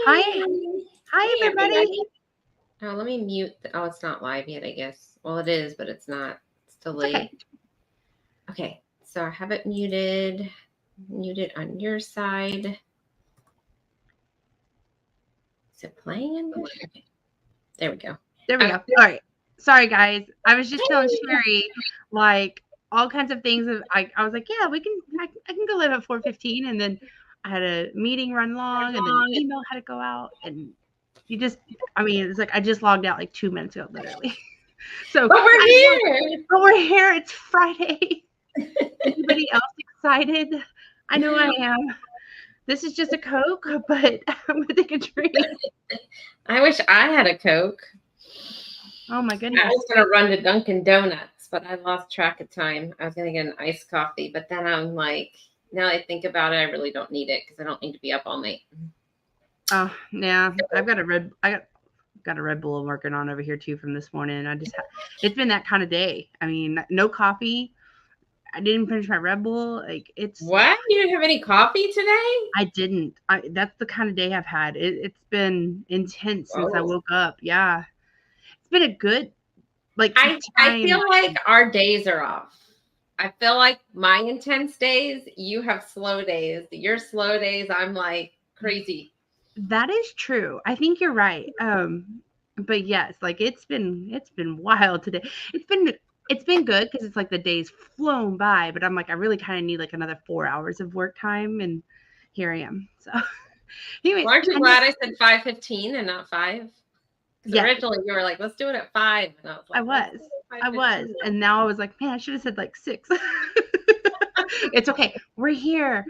Hi, Hey, everybody. everybody. Oh, let me mute. Oh, it's not live yet, I guess. Well, it is, but it's not. It's It's okay. delayed. Okay, so I have it muted. Muted on your side. Is it playing? Okay. There we go. There we go. All right. Sorry, guys. I was just telling Sherry, like, all kinds of things. I was like, yeah, I can go live at 4:15, and then I had a meeting run long, and then an email had to go out, and it's like I just logged out like 2 minutes ago, literally. So, But we're here. But we're here. It's Friday. Anybody else excited? I know I am. This is just a Coke, but I'm gonna take a drink. I wish I had a Coke. Oh my goodness. I was going to run to Dunkin' Donuts, but I lost track of time. I was going to get an iced coffee, but then I'm like, now I think about it, I really don't need it because I don't need to be up all night. Oh, yeah. I've got a Red Bull I'm working on over here too from this morning. It's been that kind of day. I mean, no coffee. I didn't finish my Red Bull. What? You didn't have any coffee today? I didn't. That's the kind of day I've had. It's been intense since I woke up. Yeah. It's been a good I feel like our days are off. I feel like my intense days, you have slow days. Your slow days, I'm like crazy. That is true. I think you're right. But yes, like it's been wild today. It's been good because it's like the day's flown by, but I'm like, I really kind of need like another 4 hours of work time, and here I am. So, anyways, aren't you glad I said 5:15 and not 5? Because originally you were like, let's do it at 5. And I was like, I was. And now I was like, man, I should have said like 6. It's okay. We're here.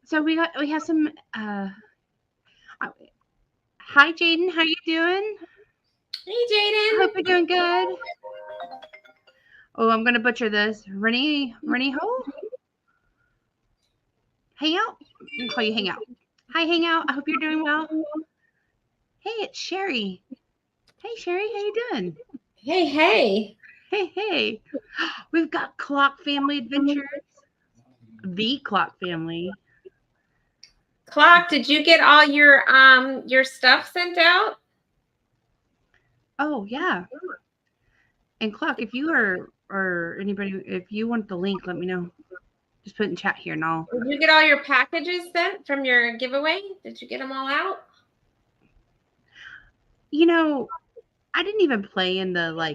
So we have some hi Jaden, how you doing? Hey Jaden. I hope you're doing good. Oh, I'm gonna butcher this. Rennie Ho? Hangout? I'm gonna call you Hangout. Hi Hangout. I hope you're doing well. Hey, it's Sherry. Hey Sherry, how you doing? Hey. Hey. We've got Clock Family Adventures. The Clock Family. Clock, did you get all your stuff sent out? Oh yeah. And Clock, if you are or anybody, if you want the link, let me know. Just put it in chat here and I'll. Did you get all your packages sent from your giveaway? Did you get them all out? You know, I didn't even play in the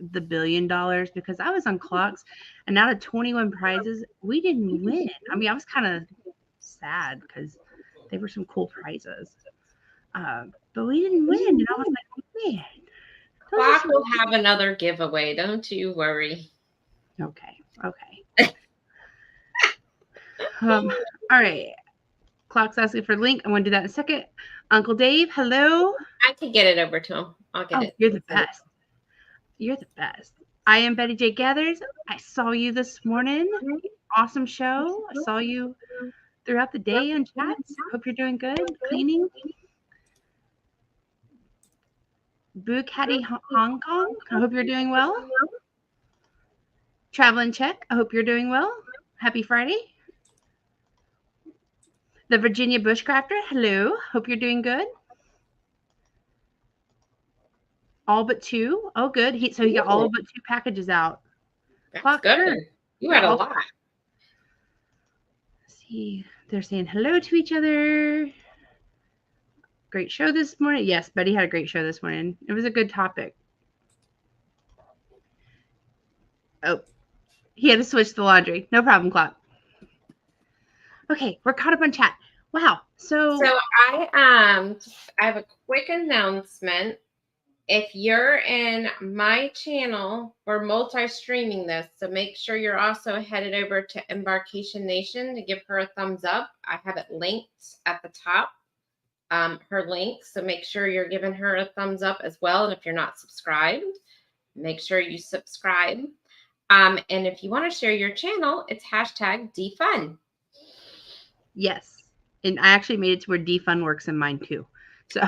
$1 billion because I was on Clocks, and out of 21 prizes, we didn't win. I mean, I was kind of sad because they were some cool prizes, but we didn't win, and I was like, man. Clock will have another giveaway. Don't you worry. Okay. All right. Clock's asking for the link. I'm going to do that in a second. Uncle Dave, hello. I can get it over to him. I'll get it. You're the best. You're the best. I am Betty J. Gathers. I saw you this morning. Awesome show. I saw you throughout the day on chats. Hope you're doing good. Cleaning. Boo Caddy Hong Kong. I hope you're doing well. Traveling Check. I hope you're doing well. Happy Friday. The Virginia Bushcrafter. Hello. Hope you're doing good. All but 2. Oh, good. So he got all but 2 packages out. That's good. Sure. You had a lot. See, they're saying hello to each other. Great show this morning. Yes, Betty had a great show this morning. It was a good topic. Oh, he had to switch the laundry. No problem, Clock. Okay, we're caught up on chat. Wow. So I have a quick announcement. If you're in my channel, we're multi-streaming this, so make sure you're also headed over to Embarkation Nation to give her a thumbs up. I have it linked at the top, her link, so make sure you're giving her a thumbs up as well. And if you're not subscribed, make sure you subscribe. And if you want to share your channel, it's #DFun. Yes, and I actually made it to where DFun works in mine too. So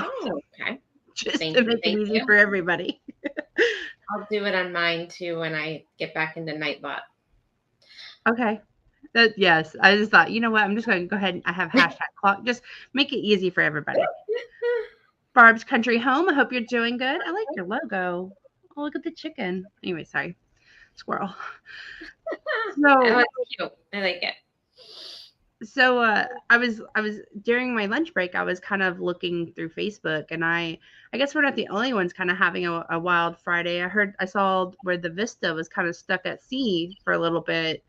okay. Just to make it easy for everybody. I'll do it on mine too when I get back into Nightbot. Okay. That yes, I just thought, you know what? I'm just going to go ahead and I have hashtag clock. Just make it easy for everybody. Barb's Country Home. I hope you're doing good. I like your logo. Oh, look at the chicken. Anyway, sorry, squirrel. Oh, So it's cute. I like it. I was during my lunch break, I was kind of looking through Facebook, and I guess we're not the only ones kind of having a wild Friday. I saw where the Vista was kind of stuck at sea for a little bit.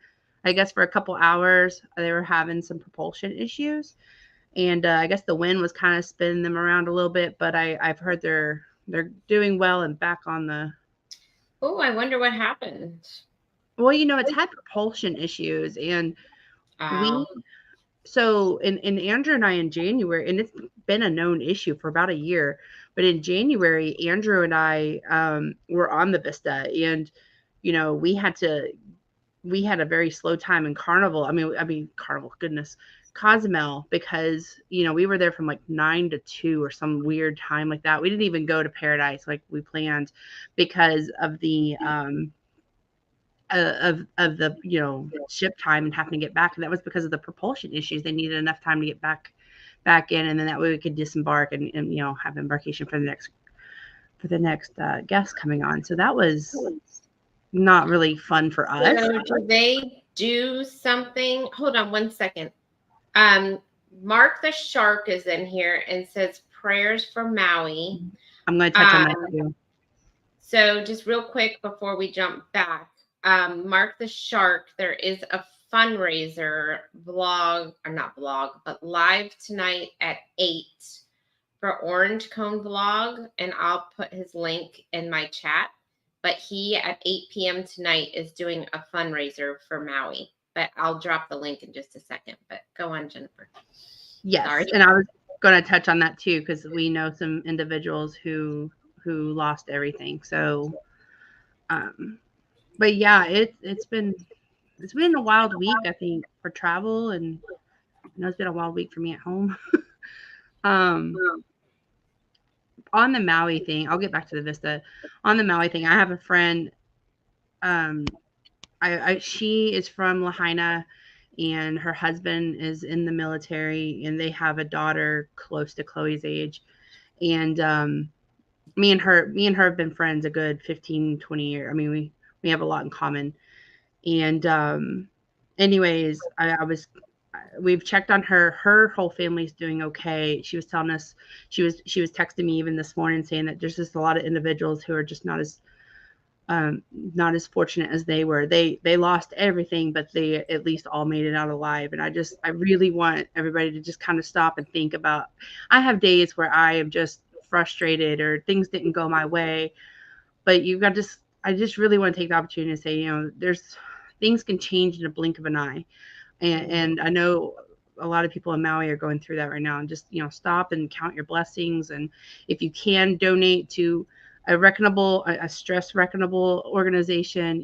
I guess for a couple hours they were having some propulsion issues, and I guess the wind was kind of spinning them around a little bit. But I've heard they're doing well and back on the. Oh, I wonder what happened. Well, it's had propulsion issues, and we Oh, so in Andrew and I in January, and it's been a known issue for about a year, but in January, Andrew and I were on the Vista, and we had a very slow time in Carnival. I mean Carnival, goodness, Cozumel, because we were there from like 9 to 2 or some weird time like that. We didn't even go to Paradise like we planned because of the of the ship time and having to get back, and that was because of the propulsion issues. They needed enough time to get back in, and then that way we could disembark and have embarkation for the next guest coming on. So that was not really fun for us. so do they do something? Hold on one second. Um, Mark the Shark is in here and says prayers for Maui. I'm going to touch on that too. So just real quick before we jump back, Mark the Shark, there is a fundraiser vlog, or not vlog, but live tonight at 8 for Orange Cone Vlog, and I'll put his link in my chat. But he at 8 p.m. tonight is doing a fundraiser for Maui. But I'll drop the link in just a second. But go on, Jennifer. Yes, Sorry. and I was going to touch on that too because we know some individuals who lost everything. So, but yeah, it's been a wild week, I think, for travel, and it's been a wild week for me at home. um, on the Maui thing, I'll get back to the Vista. On the Maui thing, I have a friend. Um, she is from Lahaina, and her husband is in the military, and they have a daughter close to Chloe's age. And me and her have been friends a good 15, 20 years. I mean, we have a lot in common. And anyways, we've checked on her. Her whole family's doing okay. She was telling us, she was texting me even this morning saying that there's just a lot of individuals who are just not as fortunate as they were. They lost everything, but they at least all made it out alive. And I really want everybody to just kind of stop and think about. I have days where I am just frustrated or things didn't go my way, but I just really want to take the opportunity to say, there's things can change in a blink of an eye. And I know a lot of people in Maui are going through that right now, and just, stop and count your blessings. And if you can donate to a stress reckonable organization,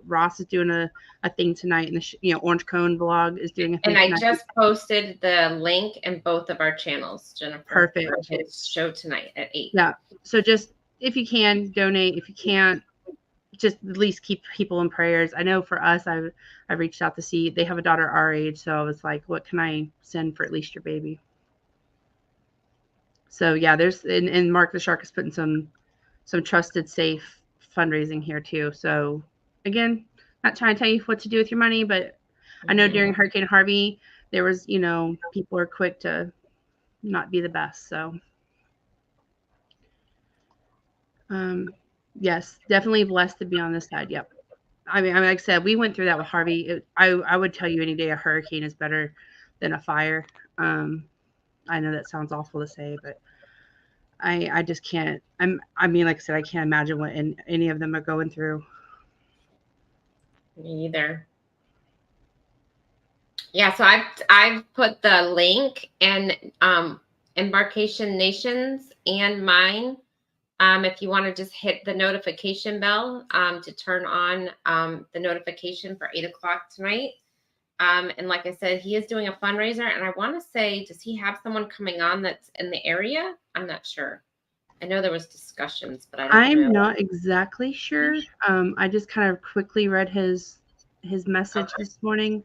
Ross is doing a thing tonight, and Orange Cone Vlog is doing a thing And I tonight. just posted the link in both of our channels, Jennifer. Perfect. For his show tonight at 8. Yeah. So just, if you can, donate. If you can't, just at least keep people in prayers. I know for us, I reached out to see, they have a daughter our age, so I was like, what can I send for at least your baby? So yeah, there's and Mark the Shark is putting some trusted, safe fundraising here too. So again, not trying to tell you what to do with your money, but I know during Hurricane Harvey, there was, people are quick to not be the best. So yes, definitely blessed to be on this side. Yep. I mean, like I said, we went through that with Harvey. I would tell you any day a hurricane is better than a fire. I know that sounds awful to say, but I just can't. I mean, like I said, I can't imagine what any of them are going through. Me either. Yeah, so I've put the link and Embarkation Nations and mine. If you want to just hit the notification bell to turn on the notification for 8 o'clock tonight. And like I said, he is doing a fundraiser, and I want to say, does he have someone coming on that's in the area? I'm not sure. I know there was discussions, but I'm not exactly sure. I just kind of quickly read his message this morning.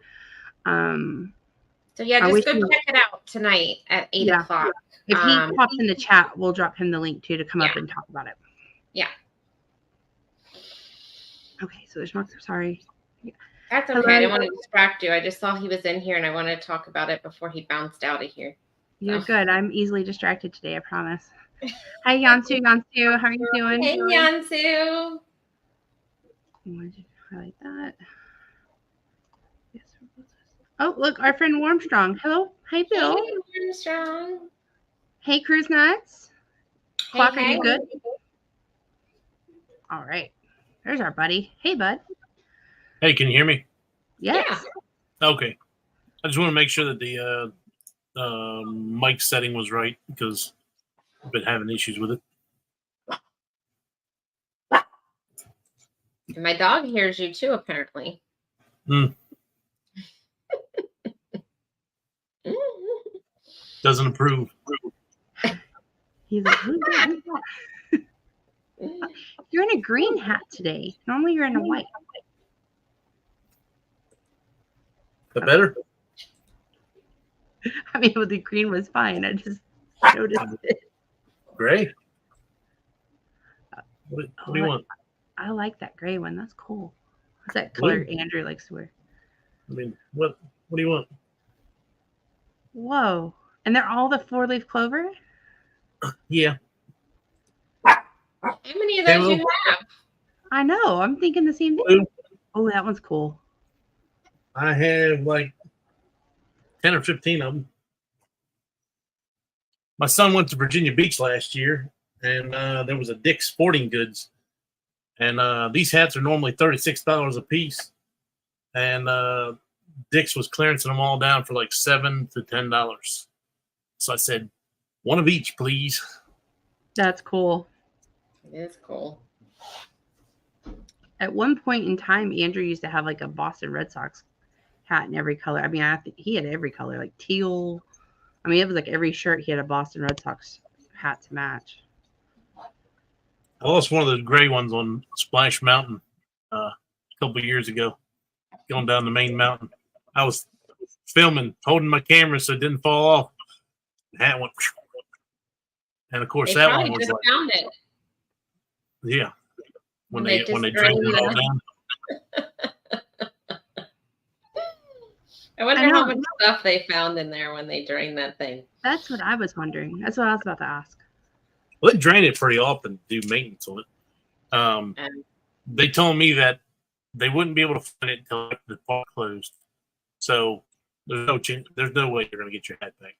So yeah, I just wish go he, check it out tonight at 8 yeah. o'clock. If he pops in the chat, we'll drop him the link too to come Yeah. up and talk about it. Yeah. Okay, so there's more. Sorry. That's okay. I didn't want to distract you. I just saw he was in here and I wanted to talk about it before he bounced out of here. You're good. I'm easily distracted today, I promise. Hi, Yansu. Yansu, how are you doing? Hey, Yansu. Why did you highlight that? Yes. Oh, look, our friend Warmstrong. Hello. Hi, Bill. Hey, Warmstrong. Hey, Cruise Nuts. Clock, Hey, are you good? All right. There's our buddy. Hey, bud. Hey, can you hear me? Yes. Yeah. Okay. I just want to make sure that the mic setting was right because I've been having issues with it. My dog hears you too, apparently. Doesn't approve. He's like, who's that? You're in a green hat today. Normally you're in a white. The better? I mean, the green was fine. I just noticed it. Gray? What do you want? I like that gray one. That's cool. What's that color Andrew likes to wear? I mean, what do you want? Whoa. And they're all the 4-leaf clover? Yeah. How many of those do you have? I know. I'm thinking the same thing. Oh, that one's cool. I have like 10 or 15 of them. My son went to Virginia Beach last year, and there was a Dick's Sporting Goods. And these hats are normally $36 a piece. And Dick's was clearancing them all down for like $7 to $10. So I said, one of each, please. That's cool. It is cool. At one point in time, Andrew used to have like a Boston Red Sox hat in every color. I mean, I think he had every color, like teal. I mean, it was like every shirt he had a Boston Red Sox hat to match. I lost one of those gray ones on Splash Mountain a couple of years ago, going down the main mountain. I was filming, holding my camera so it didn't fall off. The hat went, and of course that one was just like, found it. Yeah, when they drained it all down. I wonder how much stuff they found in there when they drained that thing. That's what I was wondering. That's what I was about to ask. Well, they drain it pretty often, do maintenance on it. They told me that they wouldn't be able to find it until the park closed. So there's no way you're going to get your hat back.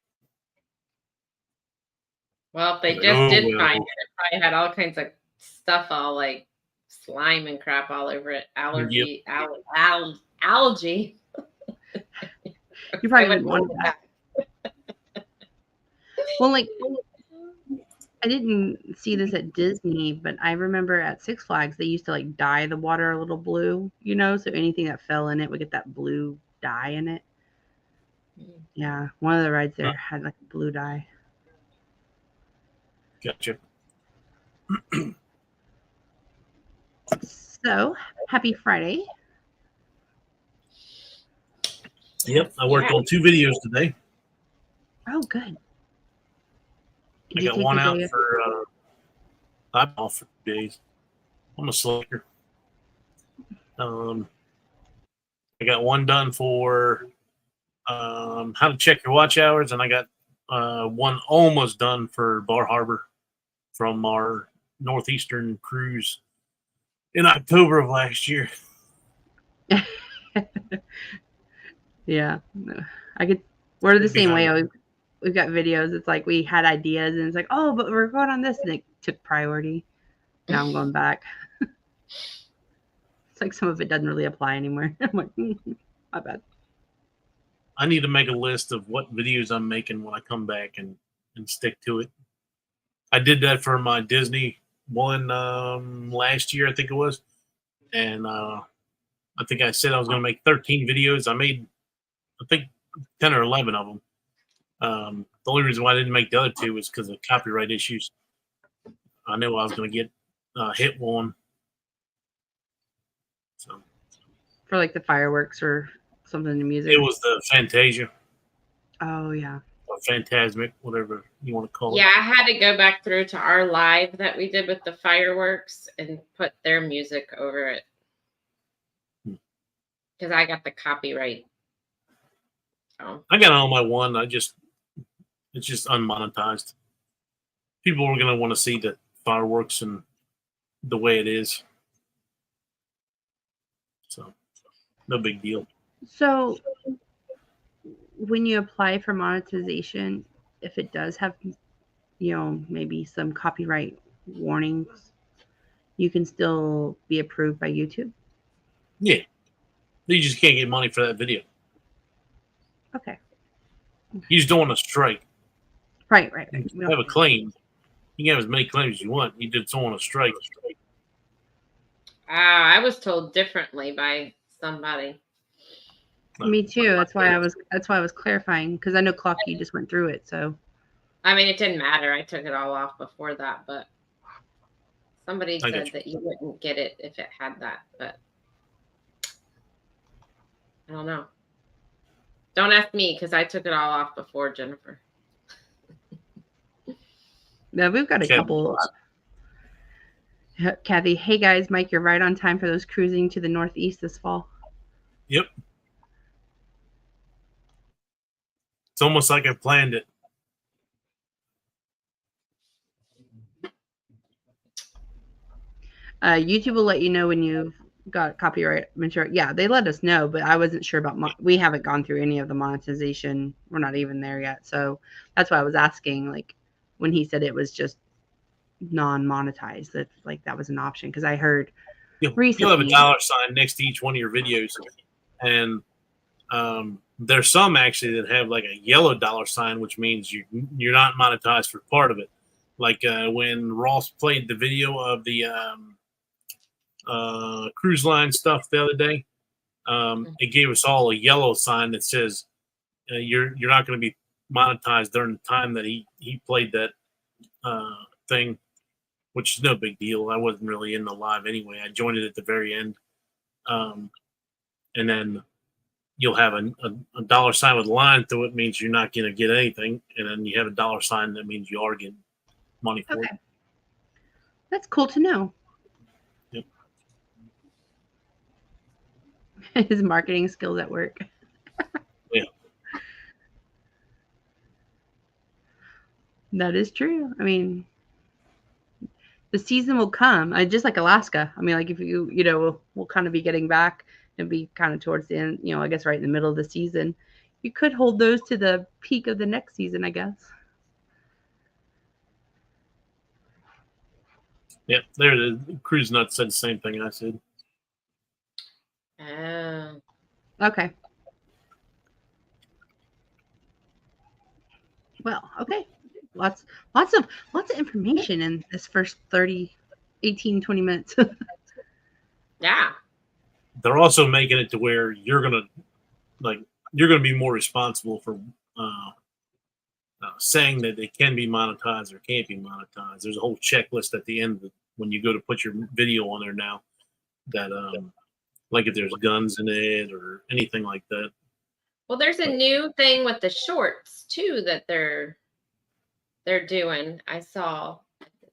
Well, if they just did find it, it probably had all kinds of stuff, all like slime and crap all over it. Algae. You probably wouldn't want that. Well, like, I didn't see this at Disney, but I remember at Six Flags, they used to like dye the water a little blue, you know, so anything that fell in it would get that blue dye in it. Yeah, one of the rides there had like a blue dye. Gotcha. So, happy Friday. Yep, I worked on 2 videos today. Oh, good. I got one out for I'm off for 2 days. I'm a slacker. I got one done for how to check your watch hours, and I got one almost done for Bar Harbor from our northeastern cruise in October of last year. Yeah, we're the same way. We've got videos. It's like we had ideas, and it's like, oh, but we're going on this, and it took priority. Now I'm going back. It's like some of it doesn't really apply anymore. I'm like, my bad. I need to make a list of what videos I'm making when I come back and stick to it. I did that for my Disney one last year, I think it was. And I think I said I was going to make 13 videos. I made, I think, 10 or 11 of them. The only reason why I didn't make the other 2 was because of copyright issues. I knew I was going to get hit one. So, for like the fireworks or something in music. It was the Fantasia. Oh yeah. Or Phantasmic, whatever you want to call it. Yeah, I had to go back through to our live that we did with the fireworks and put their music over it. Because I got the copyright. So. I got it on my one. It's just unmonetized. People are going to want to see the fireworks and the way it is. So, no big deal. So, when you apply for monetization, if it does have, maybe some copyright warnings, you can still be approved by YouTube? Yeah. You just can't get money for that video. Okay. You just don't want to strike. Right. You have a claim. You can have as many claims as you want. You just don't want to strike. I was told differently by somebody. Me too. That's why I was clarifying, because I know Clocky just went through it. So. I mean, it didn't matter. I took it all off before that, but somebody said that you wouldn't get it if it had that, but I don't know. Don't ask me because I took it all off before Jennifer. Yeah, we've got a couple. Kathy, hey guys, Mike, you're right on time for those cruising to the Northeast this fall. Yep. It's almost like I planned it. YouTube will let you know when you've got copyright material. Yeah, they let us know, but I wasn't sure about we haven't gone through any of the monetization. We're not even there yet. So that's why I was asking, like, when he said it was just non-monetized, that like that was an option, because I heard recently you'll have a dollar sign next to each one of your videos, and there's some actually that have like a yellow dollar sign, which means you're not monetized for part of it. Like when Ross played the video of the cruise line stuff the other day, it gave us all a yellow sign that says you're not going to be monetized during the time that he played that thing, which is no big deal. I wasn't really in the live anyway. I joined it at the very end, and then you'll have a dollar sign with a line through it, means you're not going to get anything, and then you have a dollar sign that means you are getting money for it. That's cool to know. Yep. His marketing skills at work. Yeah. That is true. I mean, the season will come, just like Alaska. I mean, like if we'll kind of be getting back and be kind of towards the end, I guess right in the middle of the season. You could hold those to the peak of the next season, I guess. Yeah, there it is. Cruise Nuts said the same thing I said. Okay. Well, okay. Lots of information in this first 18, 20 minutes. Yeah. They're also making it to where you're gonna be more responsible for saying that they can be monetized or can't be monetized. There's a whole checklist at the end of it when you go to put your video on there now, that like if there's guns in it or anything like that. Well, there's a new thing with the shorts too that they're doing. I saw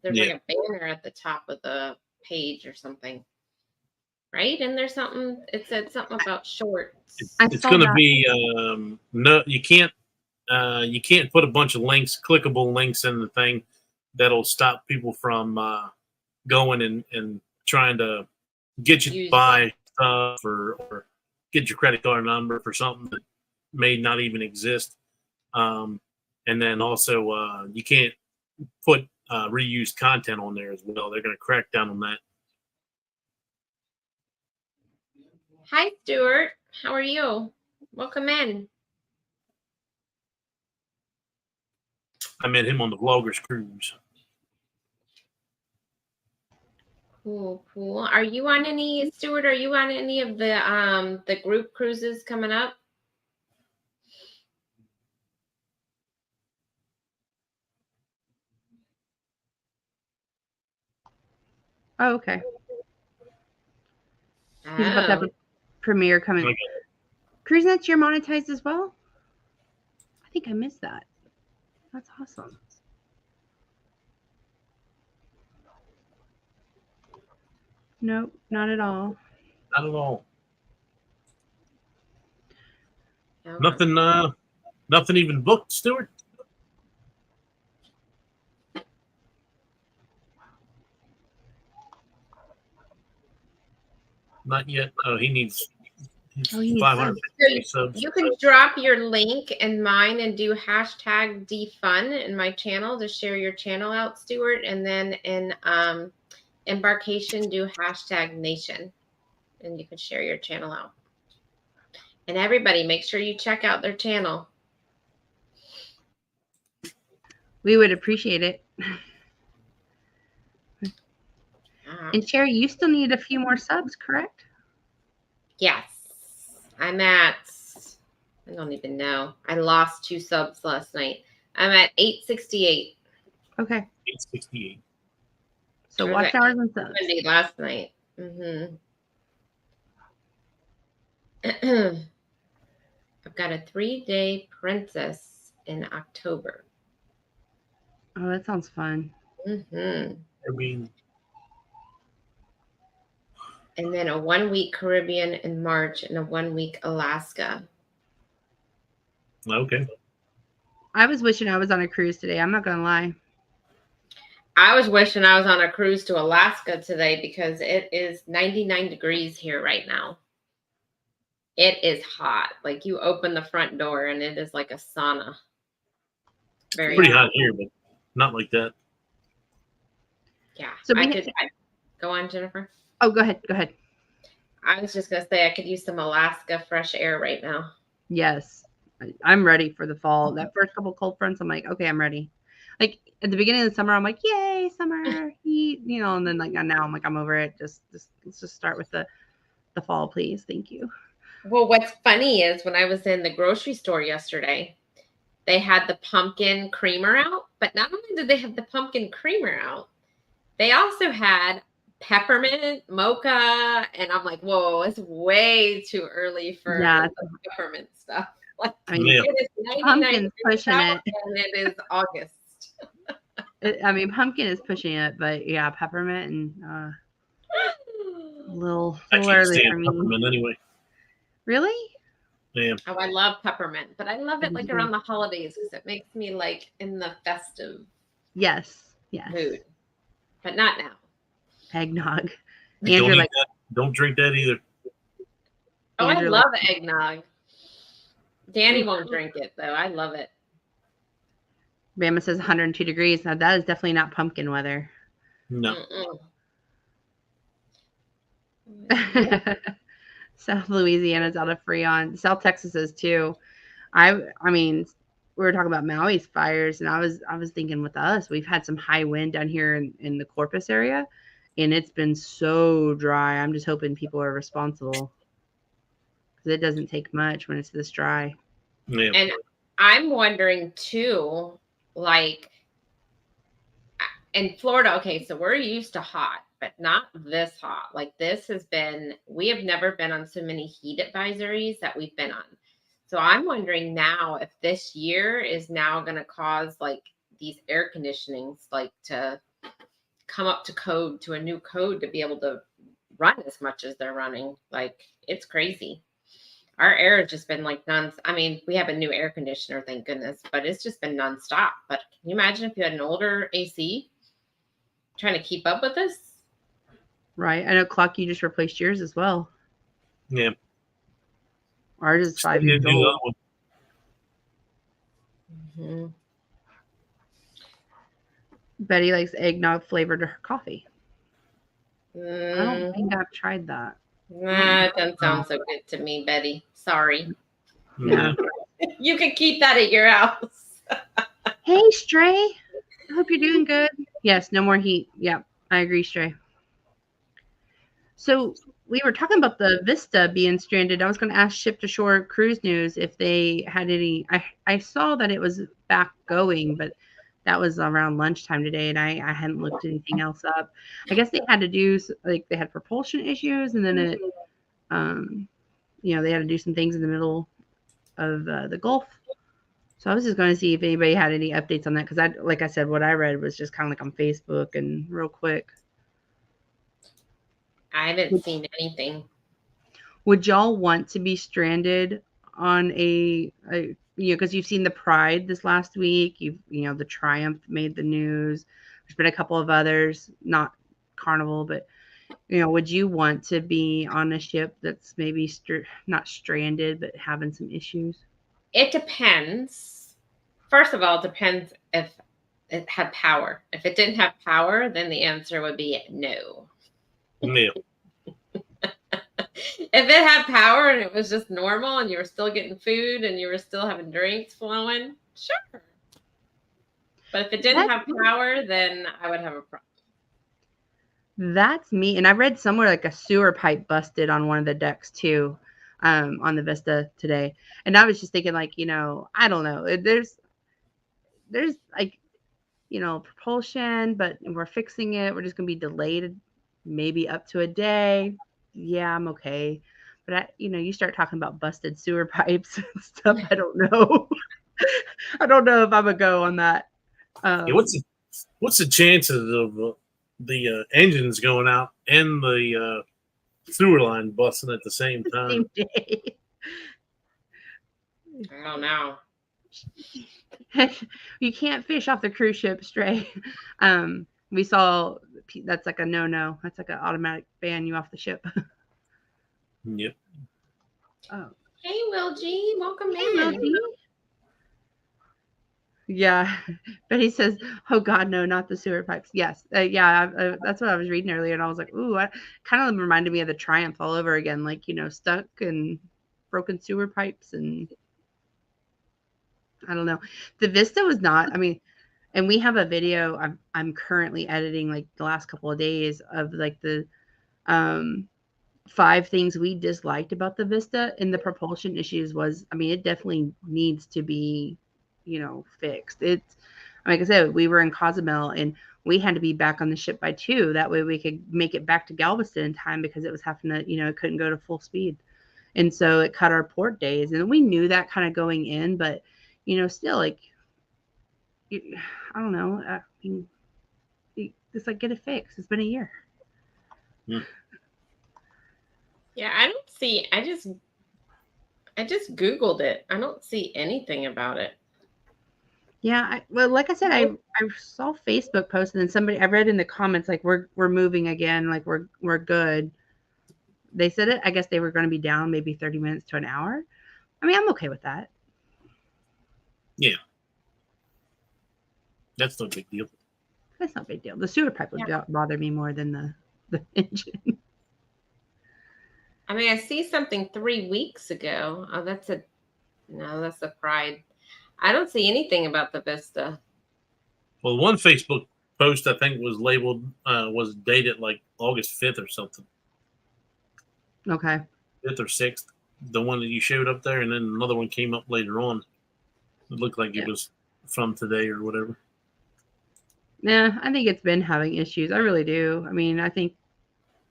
there's like a banner at the top of the page or something, right? And there's something, it said something about shorts. It's going to be no, you can't put a bunch of clickable links in the thing that'll stop people from going and trying to get you to buy stuff or get your credit card number for something that may not even exist. And then also you can't put reused content on there as well. They're going to crack down on that. Hi, Stuart. How are you? Welcome in. I met him on the Vloggers Cruise. Cool. Are you on any, Stuart? Are you on any of the group cruises coming up? Oh, okay. He's about to have a premiere coming. CruiseNet's you're monetized as well? I think I missed that. That's awesome. Nope, not at all. Not at all. No. Nothing even booked, Stuart. Not yet. Oh, he needs 550 subs. You can drop your link in mine and do hashtag defun in my channel to share your channel out, Stuart. And then in Embarkation, do hashtag nation. And you can share your channel out. And everybody, make sure you check out their channel. We would appreciate it. And Sherry, you still need a few more subs, correct? Yes. I'm at, I don't even know. I lost 2 subs last night. I'm at 868. Okay. 868. So watch hours and subs. Last night. Mm-hmm. I've got a 3-day princess in October. Oh, that sounds fun. Mm-hmm. I mean, and then a 1-week Caribbean in March and a 1-week Alaska. Okay. I was wishing I was on a cruise today. I'm not going to lie. I was wishing I was on a cruise to Alaska today because it is 99 degrees here right now. It is hot. Like you open the front door and it is like a sauna. Very pretty hot here, but not like that. Yeah. So go on, Jennifer. Oh, go ahead. Go ahead. I was just going to say I could use some Alaska fresh air right now. Yes. I'm ready for the fall. That first couple cold fronts, I'm like, okay, I'm ready. Like at the beginning of the summer, I'm like, yay, summer heat, you know, and then like now I'm like, I'm over it. Just let's just start with the fall, please. Thank you. Well, what's funny is when I was in the grocery store yesterday, they had the pumpkin creamer out, but not only did they have the pumpkin creamer out, they also had peppermint mocha, and I'm like, whoa, it's way too early for the peppermint stuff. Like, I mean, it is pumpkin's pushing it, and it is August. I mean, pumpkin is pushing it, but yeah, peppermint and a little early for me. Peppermint anyway. Really? Yeah. Oh, I love peppermint, but I love it like around the holidays because it makes me like in the festive mood. But not now. Eggnog. Andrew, don't drink that either. Oh, Andrew, I love eggnog. Danny won't drink it though. I love it. Bama says 102 degrees. Now that is definitely not pumpkin weather. No. South Louisiana's out of Freon. South Texas is too. I mean, we were talking about Maui's fires, and I was thinking with us, we've had some high wind down here in the Corpus area, and it's been so dry. I'm just hoping people are responsible because it doesn't take much when it's this dry. Yeah. And I'm wondering too, like in Florida, okay, so we're used to hot, but not this hot. Like this has been, we have never been on so many heat advisories that we've been on. So I'm wondering now if this year is now going to cause like these air conditionings, like to come up to code, to a new code to be able to run as much as they're running. Like it's crazy. Our air has just been like I mean, we have a new air conditioner, thank goodness, but it's just been nonstop. But can you imagine if you had an older AC trying to keep up with this? Right. I know, Clock, you just replaced yours as well. Yeah. Ours is 5 years old. Mm-hmm. Betty likes eggnog flavored to her coffee. I Mm. don't think I've tried that. Nah, it doesn't sound so good to me, Betty. Sorry. Yeah. You can keep that at your house. Hey, Stray. I hope you're doing good. Yes, no more heat. Yeah, I agree, Stray. So we were talking about the Vista being stranded. I was going to ask Ship to Shore Cruise News if they had any. I saw that it was back going, but that was around lunchtime today, and I hadn't looked anything else up. I guess they had to do, like, they had propulsion issues, and then it they had to do some things in the middle of the Gulf. So I was just going to see if anybody had any updates on that because like I said, what I read was just kind of like on Facebook and real quick. I haven't seen anything. Would y'all want to be stranded on because you've seen the Pride this last week, the Triumph made the news. There's been a couple of others, not Carnival, but would you want to be on a ship that's maybe not stranded but having some issues? It depends. First of all, it depends if it had power. If it didn't have power, then the answer would be no. No. If it had power and it was just normal and you were still getting food and you were still having drinks flowing, sure. But if it didn't have power, then I would have a problem. That's me. And I read somewhere like a sewer pipe busted on one of the decks too, on the Vista today. And I was just thinking like, I don't know. There's like, propulsion, but we're fixing it. We're just going to be delayed maybe up to a day. Yeah, I'm okay. But you start talking about busted sewer pipes and stuff. I don't know. I don't know if I'm a go on that. Yeah, what's the chances of the engines going out and the sewer line busting at the same time? Same day. I don't know. You can't fish off the cruise ship stray. We saw that's like a no. That's like an automatic ban you off the ship. Yep. Oh. Hey, Will G, welcome in. Will G. Yeah, but he says, "Oh God, no, not the sewer pipes." Yes, that's what I was reading earlier, and I was like, "Ooh," kind of reminded me of the Triumph all over again, like stuck and broken sewer pipes, and I don't know. The Vista was not. I mean, and we have a video I'm currently editing like the last couple of days of like the 5 things we disliked about the Vista, and the propulsion issues was, I mean, it definitely needs to be, fixed. It's like I said, we were in Cozumel and we had to be back on the ship by 2. That way we could make it back to Galveston in time because it was having to, it couldn't go to full speed. And so it cut our port days. And we knew that kind of going in, but, still like, I don't know. I mean, it's like, get it fixed. It's been a year. Yeah, I don't see. I just Googled it. I don't see anything about it. Yeah, well, like I said, I saw Facebook post and then I read in the comments like we're moving again, like we're good. They said it. I guess they were going to be down maybe 30 minutes to an hour. I mean, I'm okay with that. Yeah, that's no big deal. That's not a big deal. The sewer pipe would bother me more than the engine. I mean, I see something 3 weeks ago. Oh, that's a Pride. I don't see anything about the Vista. Well, one Facebook post I think was labeled was dated like August 5th or something. Okay. 5th or 6th, the one that you showed up there, and then another one came up later on. It looked like it was from today or whatever. Yeah, I think it's been having issues. I really do. I mean, I think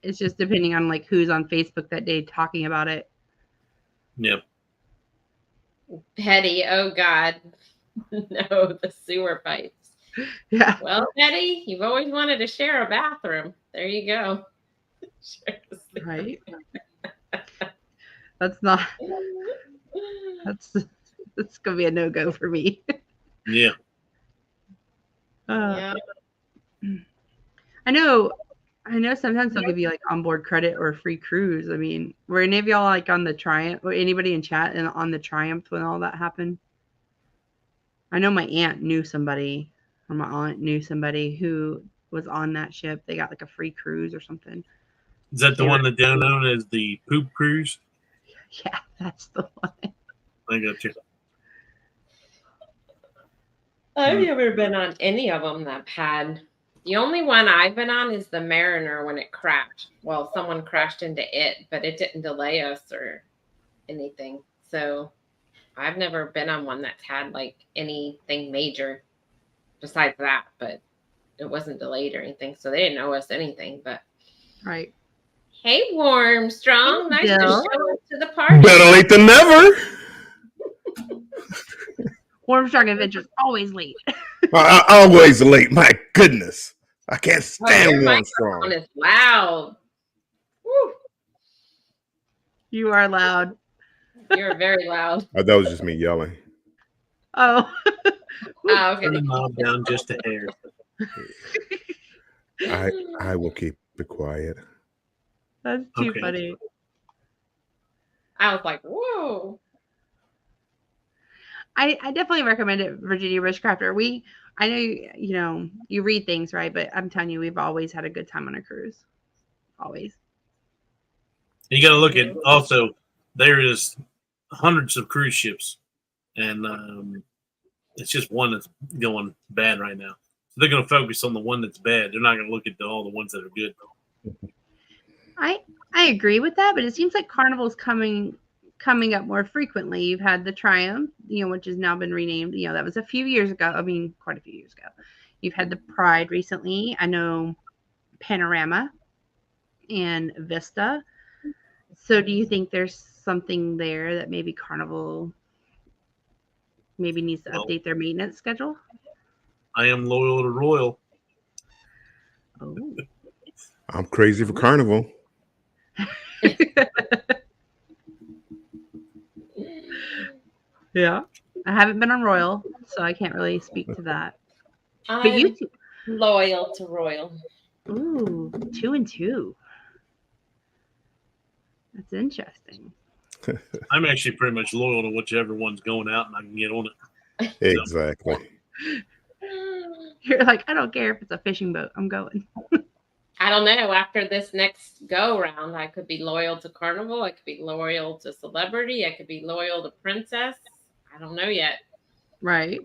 it's just depending on like who's on Facebook that day talking about it. Yep. Betty, oh God. No, the sewer pipes. Yeah. Well, Betty, you've always wanted to share a bathroom. There you go. Right. That's gonna be a no-go for me. Yeah. Yeah. I know sometimes they'll give you like onboard credit or a free cruise. I mean, were any of y'all like on the Triumph or anybody in chat and on the Triumph when all that happened? I know my aunt knew somebody, or my aunt knew somebody who was on that ship. They got like a free cruise or something. Is that the one that they're known as the poop cruise? Yeah, that's the one. I got you. I've never been on any of them that had. The only one I've been on is the Mariner when it crashed. Well, someone crashed into it, but it didn't delay us or anything. So I've never been on one that's had like anything major besides that, but it wasn't delayed or anything. So they didn't owe us anything, but right. Hey, Warmstrong. Hey, Nice to Bill. show up to the party. Better late than never. Armstrong Adventures always late. Always late. My goodness. I can't Oh, your stand microphone Armstrong. is loud. Woo. You are loud. You're very loud. That was just me yelling. Oh. Oh, okay. Turn the knob down just a hair. I will keep it quiet. That's too Okay. funny. I was like, whoa. I definitely recommend it, Virginia Bushcrafter. I know you read things, right? But I'm telling you, we've always had a good time on a cruise. Always. You got to look at also. There is hundreds of cruise ships, and it's just one that's going bad right now. So they're going to focus on the one that's bad. They're not going to look at all the ones that are good. I agree with that, but it seems like Carnival's coming up more frequently. You've had the Triumph, which has now been renamed. That was a few years ago. I mean, quite a few years ago. You've had the Pride recently. I know Panorama and Vista. So do you think there's something there that maybe Carnival maybe needs to update their maintenance schedule? I am loyal to Royal. Oh. I'm crazy for Carnival. Yeah. I haven't been on Royal, so I can't really speak to that. But I'm loyal to Royal. Ooh, 2 and 2. That's interesting. I'm actually pretty much loyal to whichever one's going out and I can get on it. Exactly. You're like, I don't care if it's a fishing boat. I'm going. I don't know. After this next go round, I could be loyal to Carnival. I could be loyal to Celebrity. I could be loyal to Princess. I don't know yet. Right.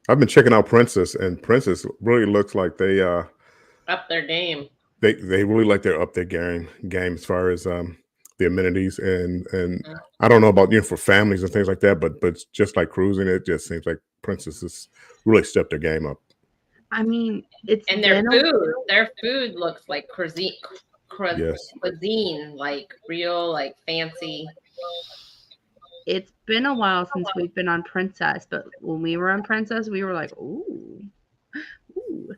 I've been checking out Princess, and Princess really looks like they Up their game. They really like they're up their game as far as the amenities and I don't know about for families and things like that, but just like cruising, it just seems like Princess has really stepped their game up. I mean, their food looks like cuisine, Yes. like real, like fancy. It's been a while since we've been on Princess, but when we were on Princess, we were like, ooh,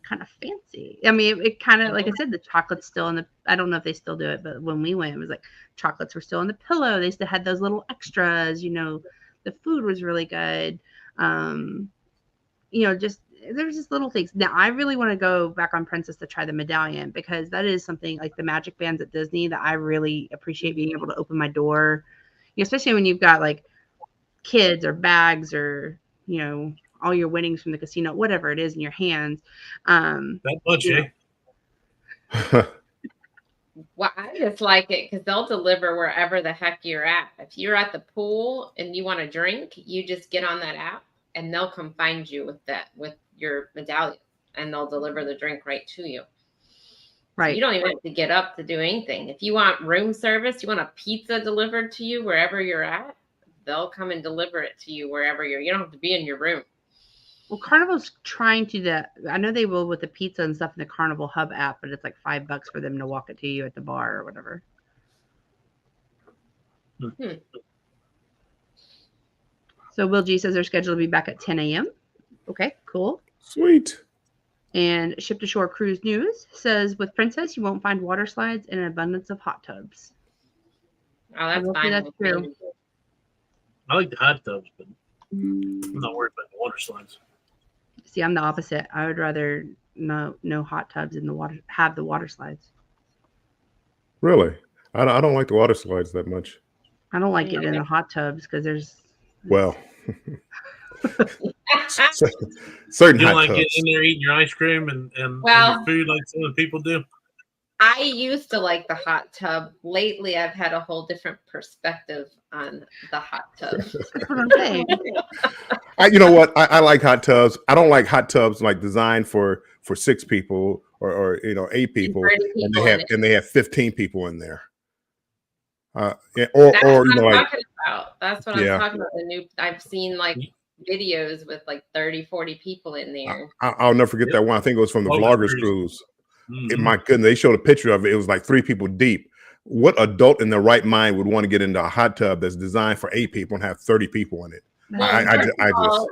kind of fancy. I mean, it kind of, like I said, the chocolate's still in the, I don't know if they still do it, but when we went, it was like chocolates were still in the pillow. They still had those little extras, the food was really good. Just, there's just little things. Now, I really want to go back on Princess to try the medallion, because that is something like the magic bands at Disney that I really appreciate being able to open my door, especially when you've got like kids or bags or, all your winnings from the casino, whatever it is in your hands. That much, eh? Well, I just like it because they'll deliver wherever the heck you're at. If you're at the pool and you want a drink, you just get on that app and they'll come find you with your medallion, and they'll deliver the drink right to you. Right. So you don't even have to get up to do anything. If you want room service, you want a pizza delivered to you wherever you're at, they'll come and deliver it to you wherever you don't have to be in your room. Well, Carnival's trying to do that. I know they will with the pizza and stuff in the Carnival Hub app, but it's like $5 for them to walk it to you at the bar or whatever. So Will G says they're scheduled to be back at 10 a.m. Okay, cool. Sweet. And Ship to Shore Cruise News says with Princess, you won't find water slides and an abundance of hot tubs. Oh, that's fine. That's true. I like the hot tubs, but I'm not worried about the water slides. See, I'm the opposite. I would rather no hot tubs in the water, have the water slides. Really? I don't like the water slides that much. I don't like it in the hot tubs because there's... Well... certain you hot like tubs. getting in there eating your ice cream and your food like some of the people do? I used to like the hot tub. Lately, I've had a whole different perspective on the hot tub. That's what I'm saying. You know what? I like hot tubs. I don't like hot tubs like designed for 6 people or 8 people, and they have 15 people in there. That's what I'm talking about. That's what I'm talking about. I've seen like videos with like 30, 40 people in there. I'll never forget that one. I think it was from the Vloggers Cruise. My goodness, they showed a picture of it. It was like 3 people deep. What adult in their right mind would want to get into a hot tub that's designed for 8 people and have 30 people in it? Well, I just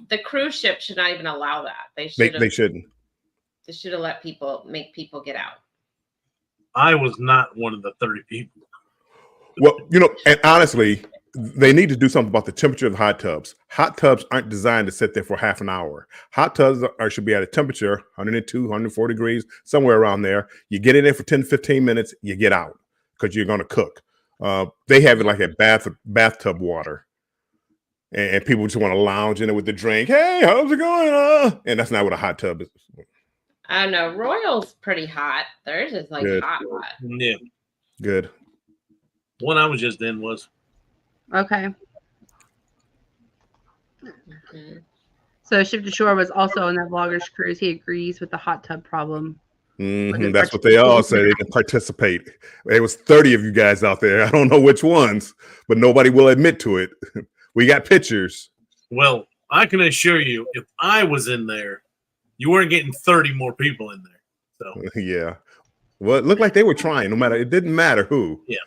the cruise ship should not even allow that. They shouldn't. They should have let make people get out. I was not one of the 30 people. Well, and honestly, they need to do something about the temperature of the hot tubs. Hot tubs aren't designed to sit there for half an hour. Hot tubs should be at a temperature 102, 104 degrees, somewhere around there. You get in there for 10 to 15 minutes, you get out because you're going to cook. They have it like a bathtub water. And people just want to lounge in it with the drink. Hey, how's it going? And that's not what a hot tub is. I know. Royal's pretty hot. Theirs is like hot. Yeah. Good. One I was just in was. Okay. So Ship to Shore was also on that vlogger's cruise. He agrees with the hot tub problem. That's what they all say. They can participate. There was 30 of you guys out there. I don't know which ones, but nobody will admit to it. We got pictures. Well, I can assure you, if I was in there, you weren't getting 30 more people in there. So yeah. Well, it looked like they were trying. It didn't matter who. Yeah.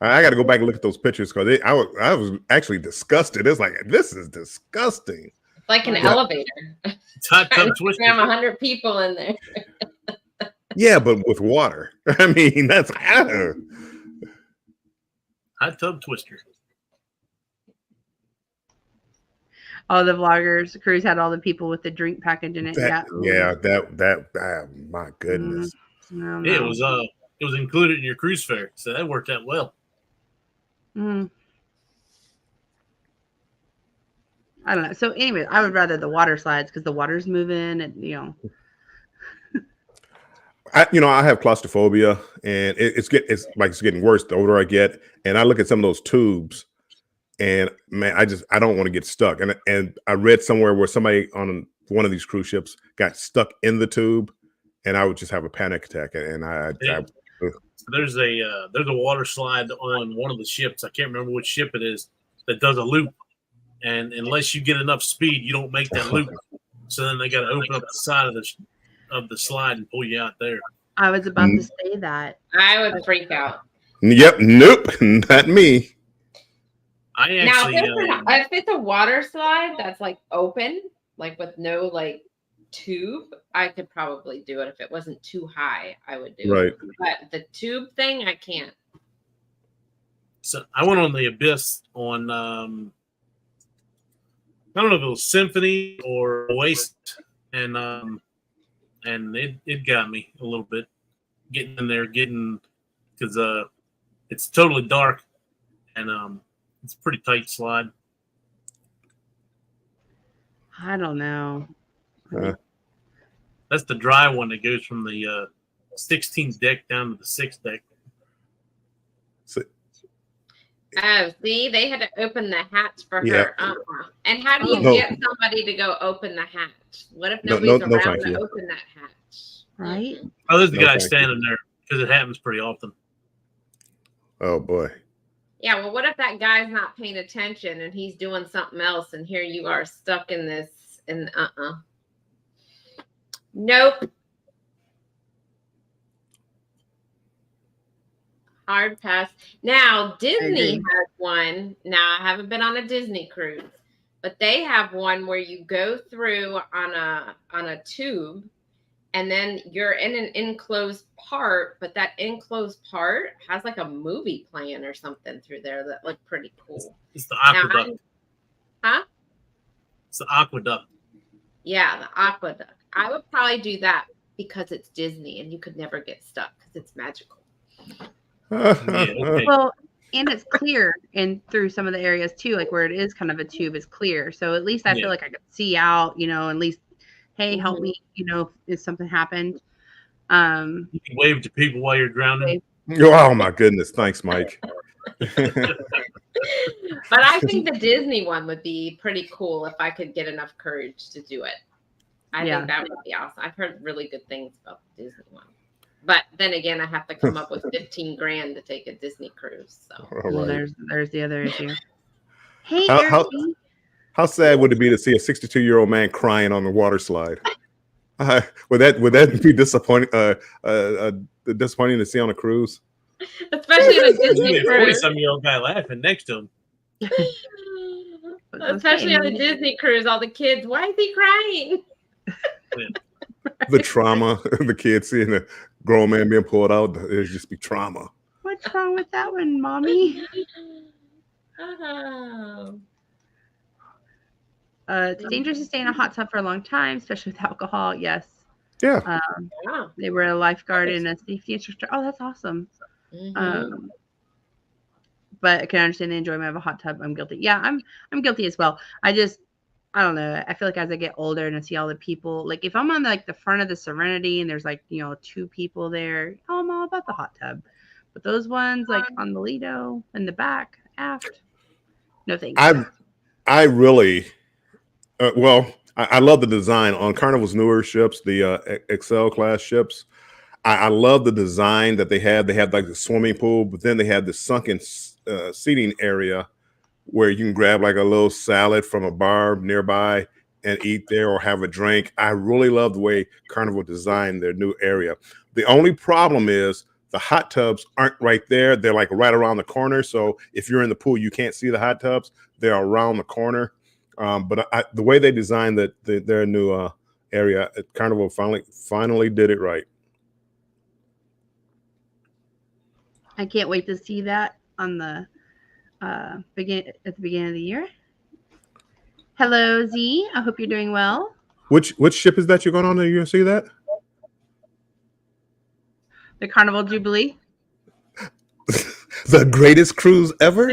I got to go back and look at those pictures because I was actually disgusted. It's like, this is disgusting. It's like an elevator. It's hot tub twister. 100 people in there. Yeah, but with water. I mean, that's hot tub twister. All the vloggers cruise had all the people with the drink package in it. My goodness. No. Yeah, it was included in your cruise fare, so that worked out well. I don't know. So anyway, I would rather the water slides because the water's moving and I have claustrophobia and it's getting worse the older I get. And I look at some of those tubes and man, I don't want to get stuck. And I read somewhere where somebody on one of these cruise ships got stuck in the tube and I would just have a panic attack. And there's a water slide on one of the ships. I can't remember which ship it is that does a loop. And unless you get enough speed, you don't make that loop. So then they got to open up the side of the slide and pull you out there. I was about to say that. I would freak out. Yep. Nope. Not me. I actually. Now, if it's a water slide that's like open, like with no like tube, I could probably do it. If it wasn't too high, I would do it. But the tube thing, I can't. So I went on the Abyss on. I don't know if it was Symphony or Oasis, and it got me a little bit getting in there, because it's totally dark and it's a pretty tight slide. I don't know. That's the dry one that goes from the 16th deck down to the 6th deck. Oh, see, they had to open the hatch for her. And how do you get somebody to go open the hatch? What if nobody's around to open that hatch? Right? Oh, there's the guy standing there because it happens pretty often. Oh, boy. Yeah, well, what if that guy's not paying attention and he's doing something else and here you are stuck in this and Nope. Hard pass. Now, Disney has one. Now, I haven't been on a Disney cruise, but they have one where you go through on a tube and then you're in an enclosed part, but that enclosed part has like a movie playing or something through there that looked pretty cool. It's the aqueduct. Huh? It's the aqueduct. Yeah, the aqueduct. I would probably do that because it's Disney and you could never get stuck because it's magical. Well, and it's clear and through some of the areas too, like where it is kind of a tube is clear. So at least I feel like I could see out, at least, hey, help me, if something happened. You can wave to people while you're drowning. Oh my goodness. Thanks, Mike. But I think the Disney one would be pretty cool if I could get enough courage to do it. I think that would be awesome. I've heard really good things about the Disney one. But then again, I have to come up with $15,000 to take a Disney cruise. So well, there's the other issue. Hey, how sad would it be to see a 62-year-old man crying on the water slide? Would that be disappointing? Disappointing to see on a cruise. Especially on a There's Disney a cruise. 40-some-year-old guy laughing next to him. Especially on a Disney cruise, all the kids. Why is he crying? The trauma, the kids seeing a grown man being pulled out, it'd just be trauma. What's wrong with that one, Mommy? Oh. It's dangerous to stay in a hot tub for a long time, especially with alcohol. Yes. Yeah. Wow. They were a lifeguard and a safety instructor. Oh, that's awesome. Mhm. But I can understand the enjoyment of a hot tub. I'm guilty. Yeah, I'm guilty as well. I don't know. I feel like as I get older and I see all the people, like if I'm on like the front of the Serenity and there's like, 2 people there, I'm all about the hot tub. But those ones like on the Lido in the back, aft, no thanks. I really, I love the design on Carnival's newer ships, the Excel class ships. I love the design that they have. They have like the swimming pool, but then they have the sunken seating area where you can grab like a little salad from a bar nearby and eat there or have a drink. I really love the way Carnival designed their new area. The only problem is the hot tubs aren't right there. They're like right around the corner. So if you're in the pool, you can't see the hot tubs. They're around the corner. But the way they designed their new area, Carnival finally did it right. I can't wait to see that on the at the beginning of the year. Hello, Z. I hope you're doing well. Which ship is that you're going on? Are you going to see that? The Carnival Jubilee. The greatest cruise ever?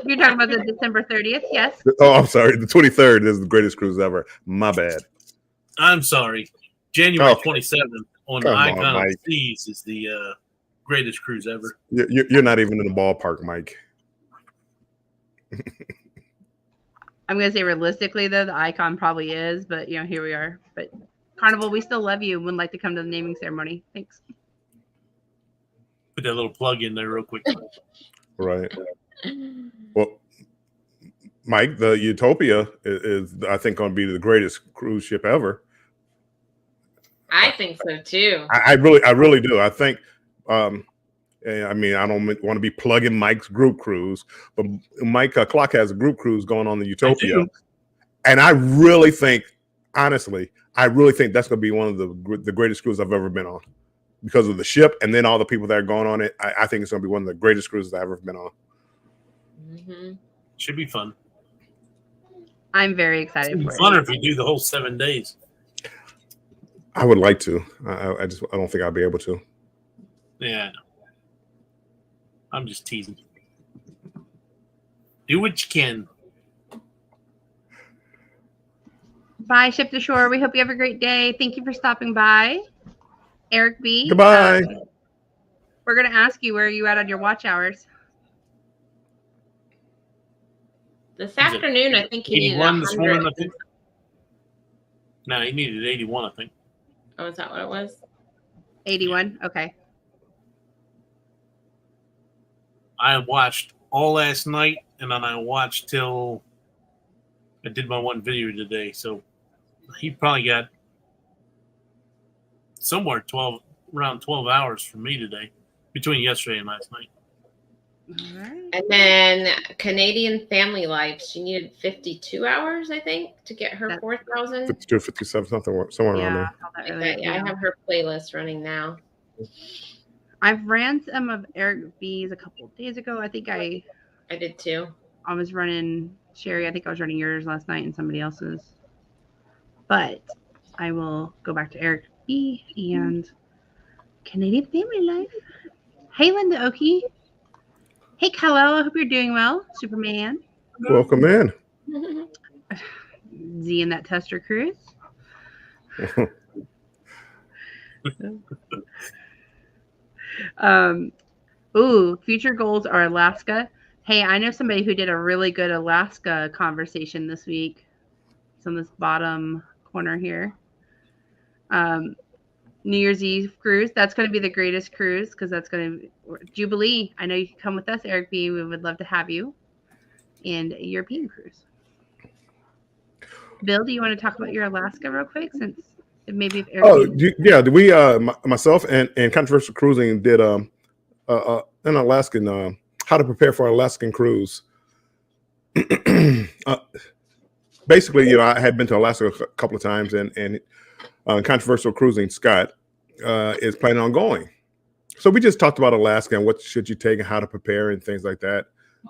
You're talking about the December 30th, yes? Oh, I'm sorry. The 23rd is the greatest cruise ever. My bad. I'm sorry. January 27th on the Come on, Icon of Mike. Seas is the greatest cruise ever. You're not even in the ballpark, Mike. I'm going to say realistically, though, the Icon probably is, but, here we are. But Carnival, we still love you. Would like to come to the naming ceremony. Thanks. Put that little plug in there real quick. Right. Well, Mike, the Utopia is I think, going to be the greatest cruise ship ever. I think so too. I really do. I think. I mean, I don't want to be plugging Mike's group cruise, but Mike Clock has a group cruise going on the Utopia, and I really think, honestly, that's going to be one of the greatest cruises I've ever been on, because of the ship and then all the people that are going on it. I think it's going to be one of the greatest cruises I've ever been on. Mm-hmm. Should be fun. I'm very excited for it. Funner if you do the whole 7 days. I would like to. I don't think I'll be able to. Yeah, I know. I'm just teasing. Do what you can. Bye, Ship to Shore. We hope you have a great day. Thank you for stopping by. Eric B. Goodbye. We're going to ask you, where are you at on your watch hours? This afternoon, I think he needed 81 this morning, 100. I think. No, he needed 81, I think. Oh, is that what it was? 81? Okay. I watched all last night, and then I watched till I did my one video today. So he probably got somewhere around 12 hours from me today, between yesterday and last night. All right. And then Canadian Family Life, she needed 52 hours, I think, to get her 4,000. 52, 57, somewhere around there. I have her playlist running now. I've ran some of Eric B's a couple of days ago. I think I did too. I was running Sherry. I think I was running yours last night and somebody else's. But I will go back to Eric B and Canadian Family Life. Hey, Linda Oki. Hey, Kyle. I hope you're doing well, Superman. Welcome in. Z in that tester cruise. Future goals are Alaska. Hey, I know somebody who did a really good Alaska conversation this week. It's on this bottom corner here. New Year's Eve cruise. That's going to be the greatest cruise, because that's going to be Jubilee. I know you can come with us, Eric B. We would love to have you. And a European cruise. Bill, do you want to talk about your Alaska real quick, since Maybe if Eric. Oh, yeah. We myself and Controversial Cruising did an Alaskan how to prepare for an Alaskan cruise. Basically, I had been to Alaska a couple of times, and Controversial Cruising Scott is planning on going. So we just talked about Alaska and what should you take and how to prepare and things like that.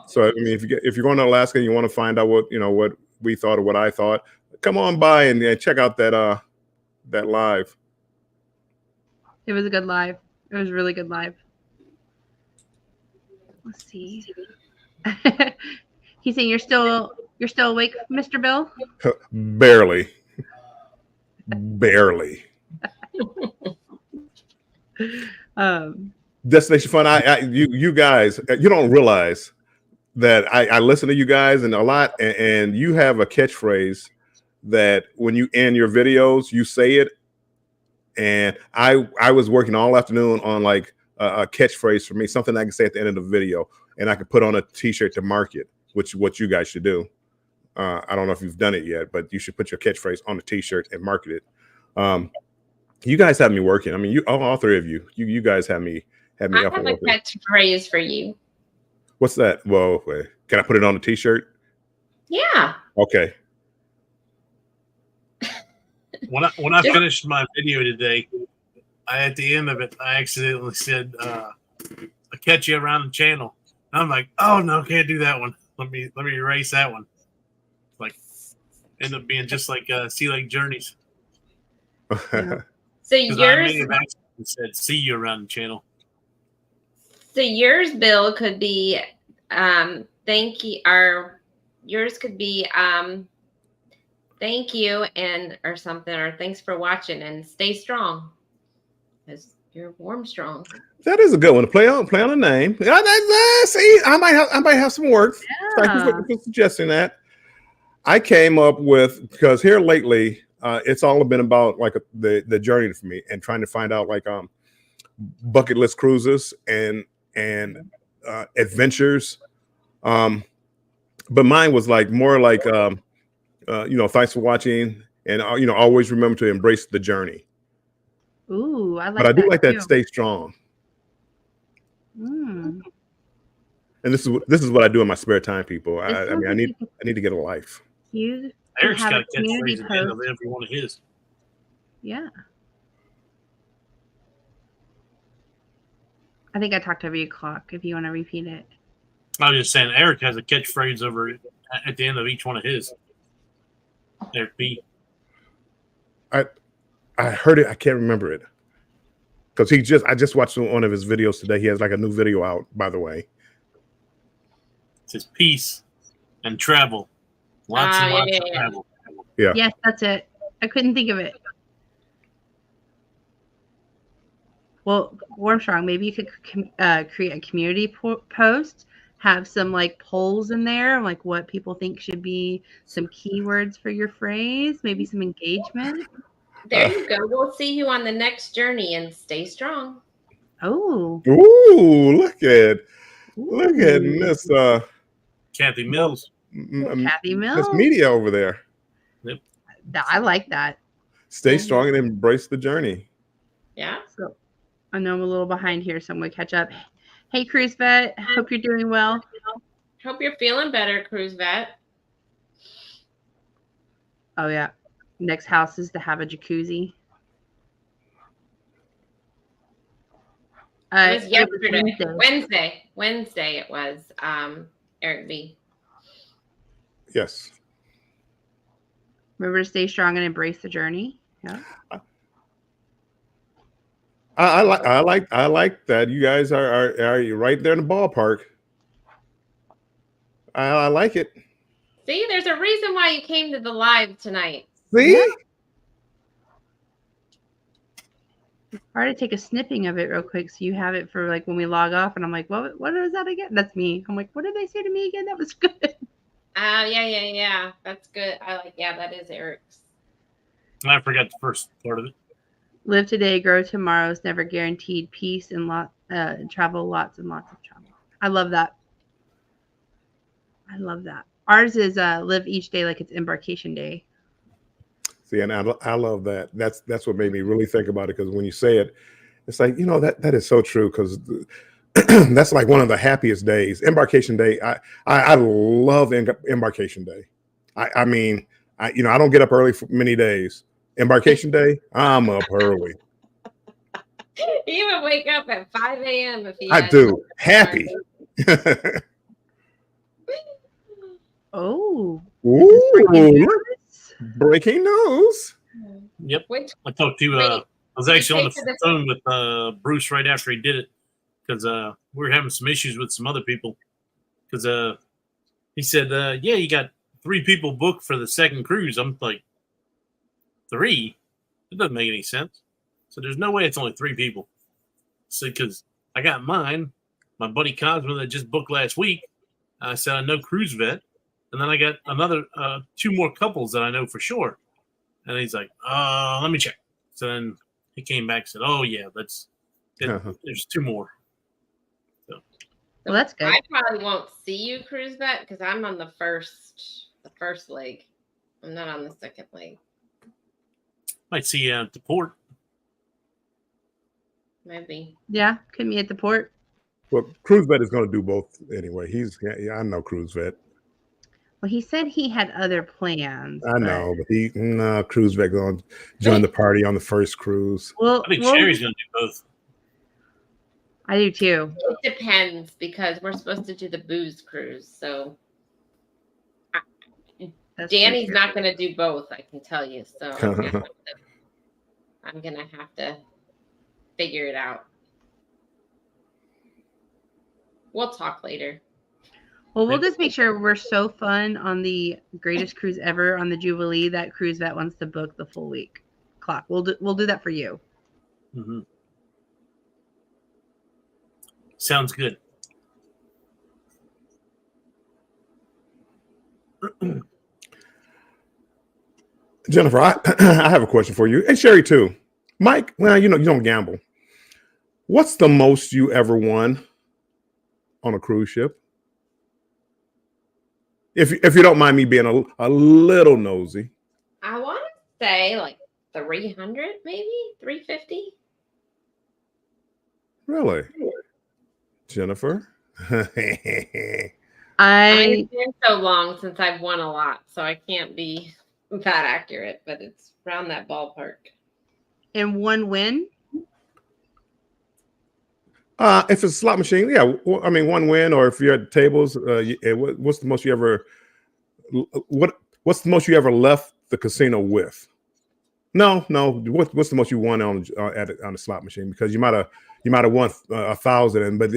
So I mean, if you're going to Alaska and you want to find out what we thought or what I thought, come on by and check out that live. It was a good live. It was a really good live. Let's see. He's saying you're still awake, Mr. Bill? Barely. Destination Fun. You guys, you don't realize that I listen to you guys and a lot, and you have a catchphrase that when you end your videos, you say it. And I was working all afternoon on like a catchphrase for me, something I can say at the end of the video, and I could put on a T-shirt to mark it, which is what you guys should do. I don't know if you've done it yet, but you should put your catchphrase on the T-shirt and market it. You guys have me working. I mean, all three of you guys have me I up. have a catchphrase for you. What's that? Well, wait, can I put it on the T-shirt? Yeah. Okay. When I finished my video today, at the end of it, I accidentally said, "I'll catch you around the channel." And I'm like, "Oh no, can't do that one. Let me erase that one." Like, end up being just like Sea Lake Journeys. Yeah. So I made it back and said, "See you around the channel." So yours, Bill, could be thank you, or yours could be thank you and or something, or thanks for watching and stay strong because you're warm strong. That is a good one to play on a name. See, I might have some work. Yeah. Thank you for suggesting that. I came up with, because here lately it's all been about like the journey for me and trying to find out like bucket list cruises and adventures. But mine was like more like thanks for watching, and always remember to embrace the journey. Ooh, I like. But I do like too. that. Stay strong. Mm. And this is what I do in my spare time, people. I need to get a life. You Eric's have got a a community catchphrase at the end of post. every one of his. Yeah. I think I talked over your clock. If you want to repeat it. I was just saying, Eric has a catchphrase over at the end of each one of his. Eric B. I heard it. I can't remember it because I just watched one of his videos today. He has like a new video out, by the way. It says peace and travel. Lots and lots of travel. Yeah. Yes, that's it. I couldn't think of it. Well, Warmstrong, maybe you could create a community post, have some like polls in there, like what people think should be some keywords for your phrase, maybe some engagement. There you go. We'll see you on the next journey, and stay strong. Oh. Ooh, look at Miss Kathy Mills. Kathy Mills. Miss Media over there. Yep. I like that. Stay strong and embrace the journey. Yeah. So I know I'm a little behind here, so I'm going to catch up. Hey, Cruise Vet. Hope you're doing well. Hope you're feeling better, Cruise Vet. Oh, yeah. Next house is to have a jacuzzi. It was yesterday. Wednesday it was, Eric B. Yes. Remember to stay strong and embrace the journey. Yeah. I like that. You guys are right there in the ballpark. I like it. See, there's a reason why you came to the live tonight. See? Yeah. Try to take a snipping of it real quick so you have it for like when we log off, and I'm like, what is that again? That's me. I'm like, what did they say to me again? That was good. Yeah. That's good. That is Eric's. I forgot the first part of it. Live today, grow tomorrow is never guaranteed. Peace and travel, lots and lots of travel. I love that. Ours is live each day like it's Embarkation Day. See, and I love that. That's what made me really think about it, because when you say it, it's like, that is so true, because that's like one of the happiest days. Embarkation Day. I love Embarkation Day. I mean, I don't get up early for many days. Embarkation Day, I'm up early. You would wake up at 5 a.m. if you I had do. Happy. Oh, Ooh, breaking news. Yep. Which I talked to. Wait, I was did you actually on pay for the this? phone with Bruce right after he did it, because we were having some issues with some other people. Because he said, "Yeah, you got 3 people booked for the second cruise." I'm like, 3? It doesn't make any sense. So there's no way it's only 3 people. So because I got mine, my buddy Cosmo that just booked last week. I said I know Cruise Vet, and then I got another 2 more couples that I know for sure. And he's like, let me check. So then he came back and said, oh yeah, there's 2 more. So Well, that's good. I probably won't see you, Cruise Vet, because I'm on the first leg. I'm not on the second leg. might see you at the port. Maybe. Yeah, could be at the port. Well, Cruise Vet is going to do both anyway. I know Cruise Vet. Well, he said he had other plans. I know, but Cruise Vet going to join the party on the first cruise. Well, I think Sherry's going to do both. I do too. It depends, because we're supposed to do the booze cruise, so Danny's not going to do both, I can tell you. So I'm going to have to figure it out. We'll talk later. Well, we'll just make sure we're so fun on the greatest cruise ever on the Jubilee that Cruise Vet wants to book the full week clock. We'll do that for you. Mm-hmm. Sounds good. Jennifer, I have a question for you, and Sherry too. Mike, well, you don't gamble. What's the most you ever won on a cruise ship? If you don't mind me being a little nosy. I want to say like 300, maybe 350. Really, Jennifer? It's been so long since I've won a lot, so I can't be that accurate, but it's around that ballpark. And one win? If it's a slot machine, yeah. I mean, one win, or if you're at the tables, what's the most you ever? What's the most you ever left the casino with? No. What's the most you won on the slot machine? Because you might have won 1,000, but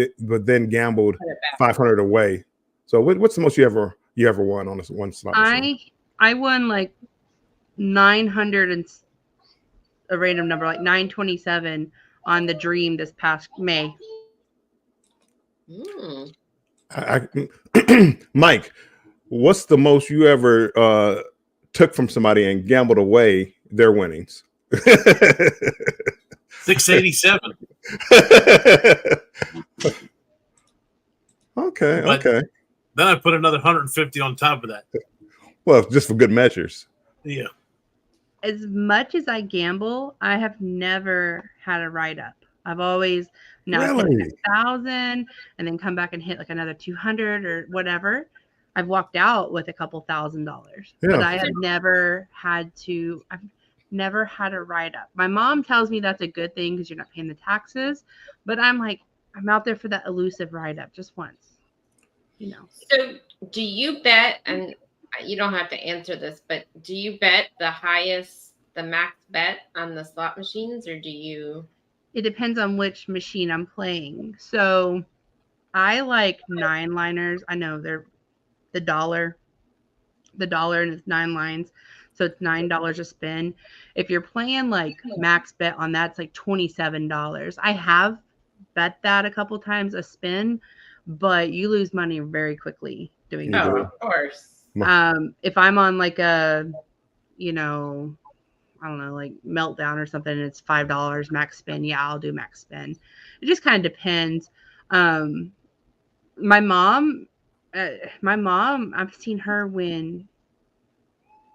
then gambled 500 away. So what's the most you ever won on one slot machine? I won like 900 and a random number, like 927 on the Dream this past May. Mike, what's the most you ever took from somebody and gambled away their winnings? 687. Okay. Then I put another 150 on top of that. Well, just for good measures. Yeah. As much as I gamble, I have never had a write up. I've always hit 1,000 and then come back and hit like another 200 or whatever. I've walked out with a couple $1,000, but I have never had a write up. My mom tells me that's a good thing because you're not paying the taxes, but I'm like, I'm out there for that elusive write up just once, So do you bet, and you don't have to answer this, but do you bet the max bet on the slot machines, or do you? It depends on which machine I'm playing. So I like 9-liners. I know they're the dollar and it's 9 lines. So it's $9 a spin. If you're playing like max bet on that, it's like $27. I have bet that a couple times a spin, but you lose money very quickly doing that. Of course. If I'm on like a, I don't know, like Meltdown or something, and it's $5 max spin, yeah, I'll do max spin. It just kind of depends. My mom, I've seen her win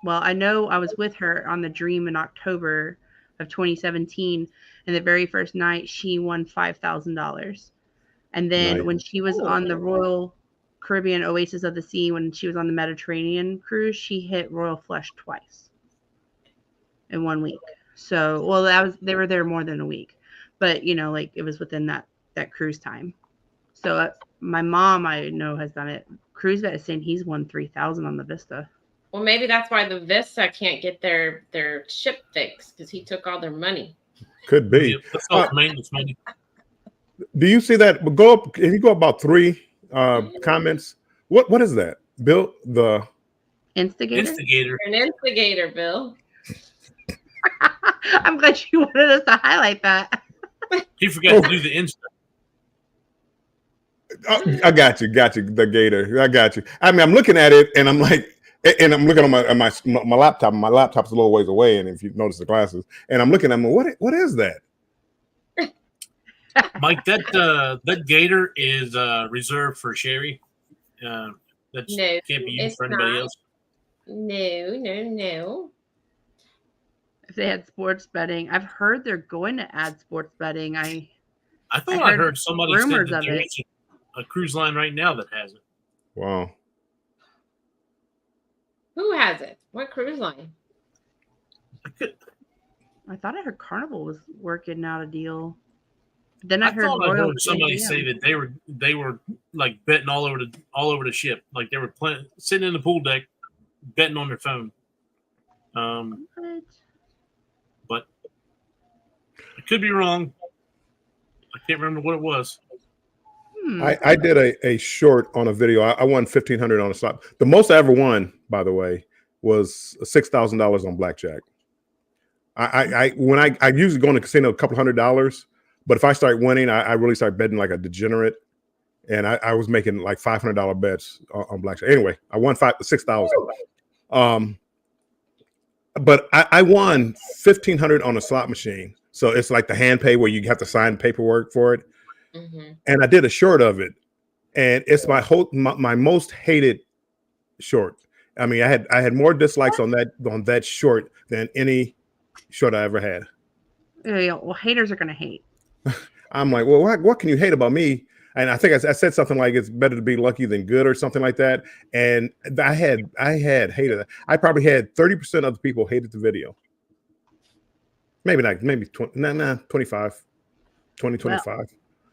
Well, I know I was with her on the Dream in October of 2017, and the very first night she won $5,000. And then Nice. when she was on the Royal Caribbean Oasis of the Sea, when she was on the Mediterranean cruise, she hit Royal Flush twice in 1 week. So, well, they were there more than a week, but like it was within that cruise time. So my mom, I know, has done it. Cruise vet is saying he's won 3,000 on the Vista. Well, maybe that's why the Vista can't get their ship fixed, because he took all their money. Could be. Let's go for maintenance money. Do you see that? Go up. If you go about 3 comments, what is that? Bill, the Instigator. You're an instigator, Bill. I'm glad you wanted us to highlight that. He forgot to do the Insta. I got you. The gator. I got you. I mean, I'm looking at it, and I'm like, and I'm looking on my laptop. My laptop's a little ways away, and if you notice the glasses, and I'm looking at them, what is that? Mike, that gator is reserved for Sherry. That No, can't be used it's for anybody not. else. No. If they had sports betting, I've heard they're going to add sports betting. I thought I heard somebody said rumors that of there it. is a cruise line right now that has it. Wow. Who has it? What cruise line? I thought I heard Carnival was working out a deal. Then I I heard thought I Royal heard somebody Caribbean. say that they were like betting all over the ship, like they were sitting in the pool deck betting on their phone. What? But I could be wrong. I can't remember what it was. I did a short on a video. I won $1,500 on a slot. The most I ever won, by the way, was $6,000 on blackjack. I usually go in the casino a couple $100, but if I start winning, I really start betting like a degenerate. And I was making like $500 bets on blackjack. Anyway, I won $6,000. But I won $1,500 on a slot machine. So it's like the hand pay where you have to sign paperwork for it. Mm-hmm. And I did a short of it, and it's my most hated short. I mean, I had more dislikes on that short than any short I ever had. Yeah, well, haters are gonna hate. I'm like, well, what can you hate about me? And I think I said something like it's better to be lucky than good or something like that. And I had hated it. I probably had 30% of the people hated the video. Maybe not, maybe 25, 20, 25. Well,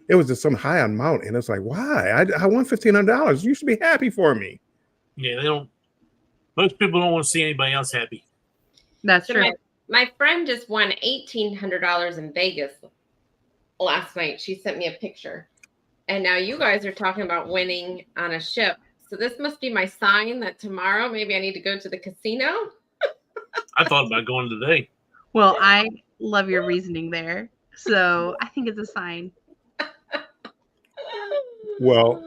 it was just some high amount, and it's like, why? I won $1,500. You should be happy for me. Yeah, they don't. Most people don't want to see anybody else happy. That's true. My friend just won $1,800 in Vegas last night. She sent me a picture, and now you guys are talking about winning on a ship. So this must be my sign that tomorrow maybe I need to go to the casino. I thought about going today. Well, I love your reasoning there, so I think it's a sign. Well,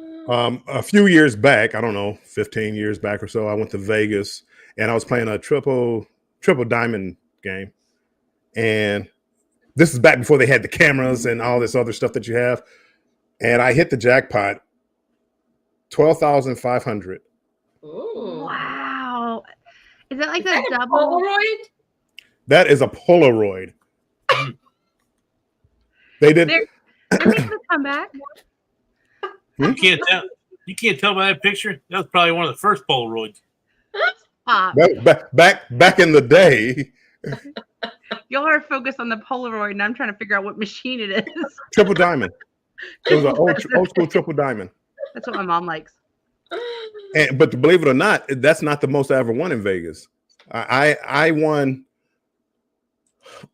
a few years back, I don't know, 15 years back or so, I went to Vegas and I was playing a triple diamond game. And this is back before they had the cameras and all this other stuff that you have. And I hit the jackpot, $12,500. Ooh. Wow. Is it like that double? Polaroid? That is a Polaroid. They did. They're making a comeback. You can't tell by that picture. That was probably one of the first Polaroids. Back in the day. Y'all are focused on the Polaroid, and I'm trying to figure out what machine it is. Triple diamond. It was an old school triple diamond. That's what my mom likes. But to believe it or not, that's not the most I ever won in Vegas. I won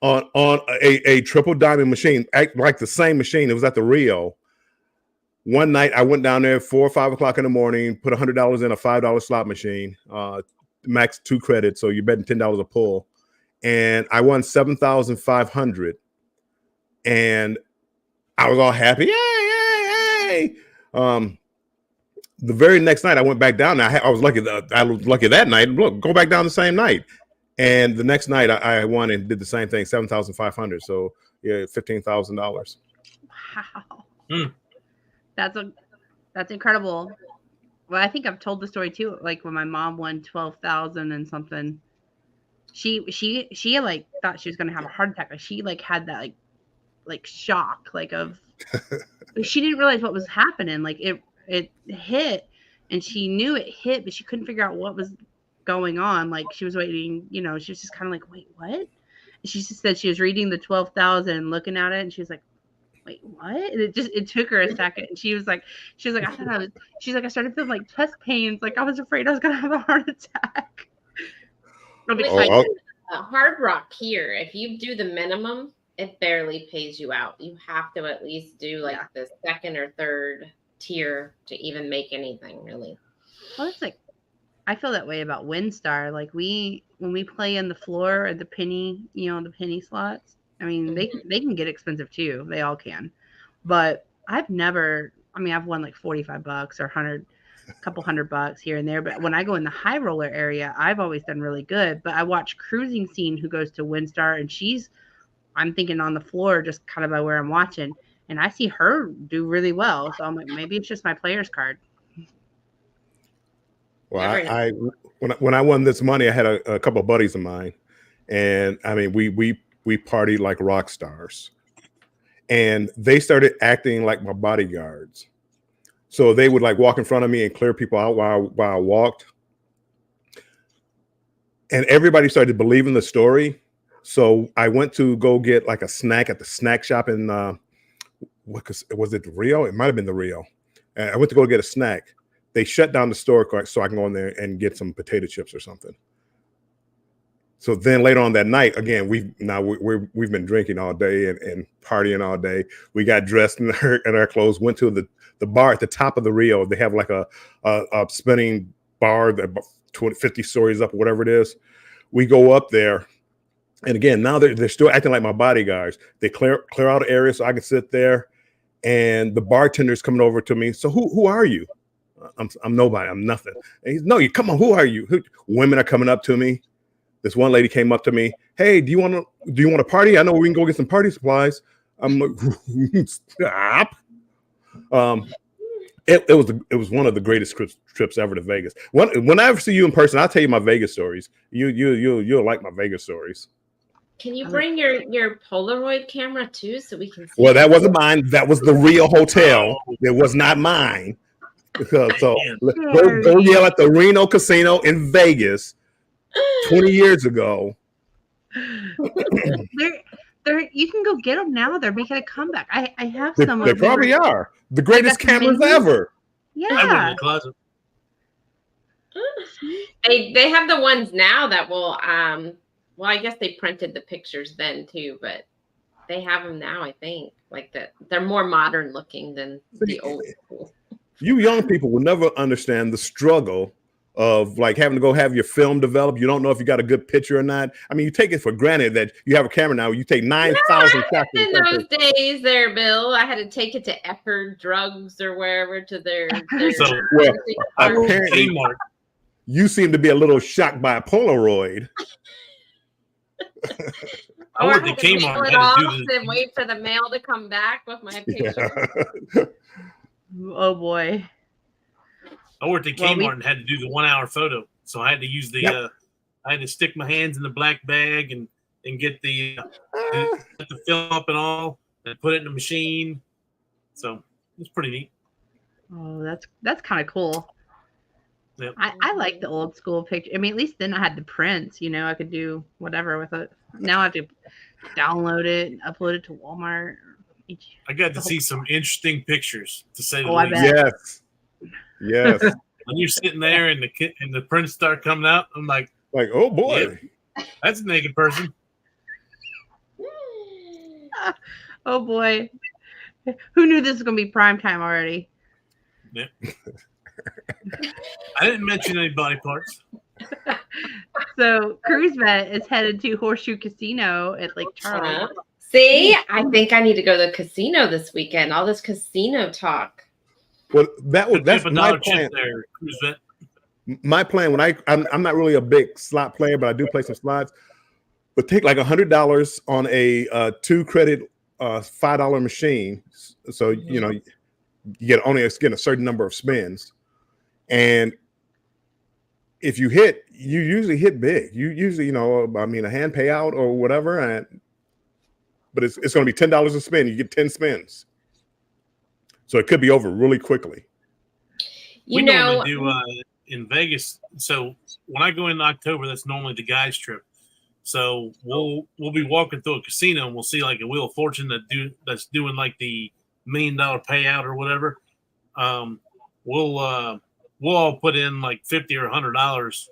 on a triple diamond machine, like the same machine. It was at the Rio. One night I went down there 4 or 5 o'clock in the morning, put $100 in a $5 slot machine, max 2 credits, so you're betting $10 a pull, and I won $7,500, and I was all happy, yay! The very next night I went back down. I was lucky. I was lucky that night. Look, go back down the same night, and the next night I won and did the same thing, $7,500. So yeah, $15,000. Wow. That's incredible. Well, I think I've told the story too. Like when my mom won 12,000 and something she like thought she was gonna have a heart attack. Like she like had that like shock like of she didn't realize what was happening. Like it hit and she knew it hit, but she couldn't figure out what was going on. Like she was waiting, you know, she was just kind of like, wait, what? And she just said she was reading the 12,000 and looking at it, and she was like, wait, what? And it took her a second. And she was like, I thought I was, she's like, I started feeling like chest pains. Like I was afraid I was going to have a heart attack. Hard Rock here, if you do the minimum, it barely pays you out. You have to at least do like the second or third tier to even make anything, really. Well, it's like, I feel that way about WinStar. Like when we play in the floor at the penny, you know, the penny slots, I mean, they can get expensive too. They all can. But I've won like $45 or a couple $100 here and there. But when I go in the high roller area, I've always done really good. But I watch Cruising Scene who goes to WinStar, and I'm thinking on the floor just kind of by where I'm watching, and I see her do really well. So I'm like, maybe it's just my player's card. Well, when I won this money, I had a couple of buddies of mine, and I mean, we partied like rock stars, and they started acting like my bodyguards. So they would like walk in front of me and clear people out while I walked, and everybody started believing the story. So I went to go get like a snack at the snack shop in was it the Rio? It might have been the Rio. I went to go get a snack. They shut down the store so I can go in there and get some potato chips or something. So then later on that night, again, we've been drinking all day and partying all day. We got dressed in our clothes, went to the bar at the top of the Rio. They have like a spinning bar that 50 stories up, or whatever it is. We go up there, and again, now they're still acting like my bodyguards. They clear out an area so I can sit there, and the bartender's coming over to me. So who are you? I'm nobody. I'm nothing. And he's, no, you come on. Who are you? Women are coming up to me. This one lady came up to me. Hey, do you want to party? I know we can go get some party supplies. I'm like, stop. It was one of the greatest trips ever to Vegas. When I ever see you in person, I'll tell you my Vegas stories. You'll like my Vegas stories. Can you bring your Polaroid camera too, so we can see? Well, that wasn't mine. That was the Rio Hotel. It was not mine. So go yell at the Reno Casino in Vegas 20 years ago. You can go get them now. They're making a comeback. I have some. They probably are the greatest cameras ever. Yeah. They have the ones now that will well, I guess they printed the pictures then too, but they have them now, I think. Like that they're more modern looking than the old school. You young people will never understand the struggle of like having to go have your film developed. You don't know if you got a good picture or not. I mean, you take it for granted that you have a camera now. You take 9,000 shots. In those days there, Bill, I had to take it to Eckerd Drugs or wherever to their apparently you seem to be a little shocked by a Polaroid. I went to Kmart and wait for the mail to come back with my picture. Yeah. Oh boy. I worked at Kmart and had to do the 1 hour photo. So I had to use I had to stick my hands in the black bag and get the film up and all and put it in the machine. So it's pretty neat. Oh, that's kind of cool. Yep. I like the old school picture. I mean, at least then I had the prints, you know, I could do whatever with it. Now I have to download it and upload it to Walmart. I got to see some interesting pictures, to say the least. Yes. When you're sitting there and the prints start coming out, I'm like, oh boy, that's a naked person. Oh boy, who knew this was gonna be prime time already? Yeah. I didn't mention any body parts. So CruiseVet is headed to Horseshoe Casino at Lake Charles. See, I think I need to go to the casino this weekend. All this casino talk. Well, that's my plan. There, my plan when I'm not really a big slot player, but I do play some slots. But take like $100 on a 2-credit $5 machine. So you know you get getting a certain number of spins, and if you hit, you usually hit big. You usually, you know, I mean, a hand payout or whatever, but it's going to be $10 a spin. You get 10 spins, so it could be over really quickly. We normally do in Vegas. So when I go in October, that's normally the guys' trip. So we'll be walking through a casino and we'll see like a Wheel of Fortune that's doing like the $1 million payout or whatever. We'll all put in like $50 or $100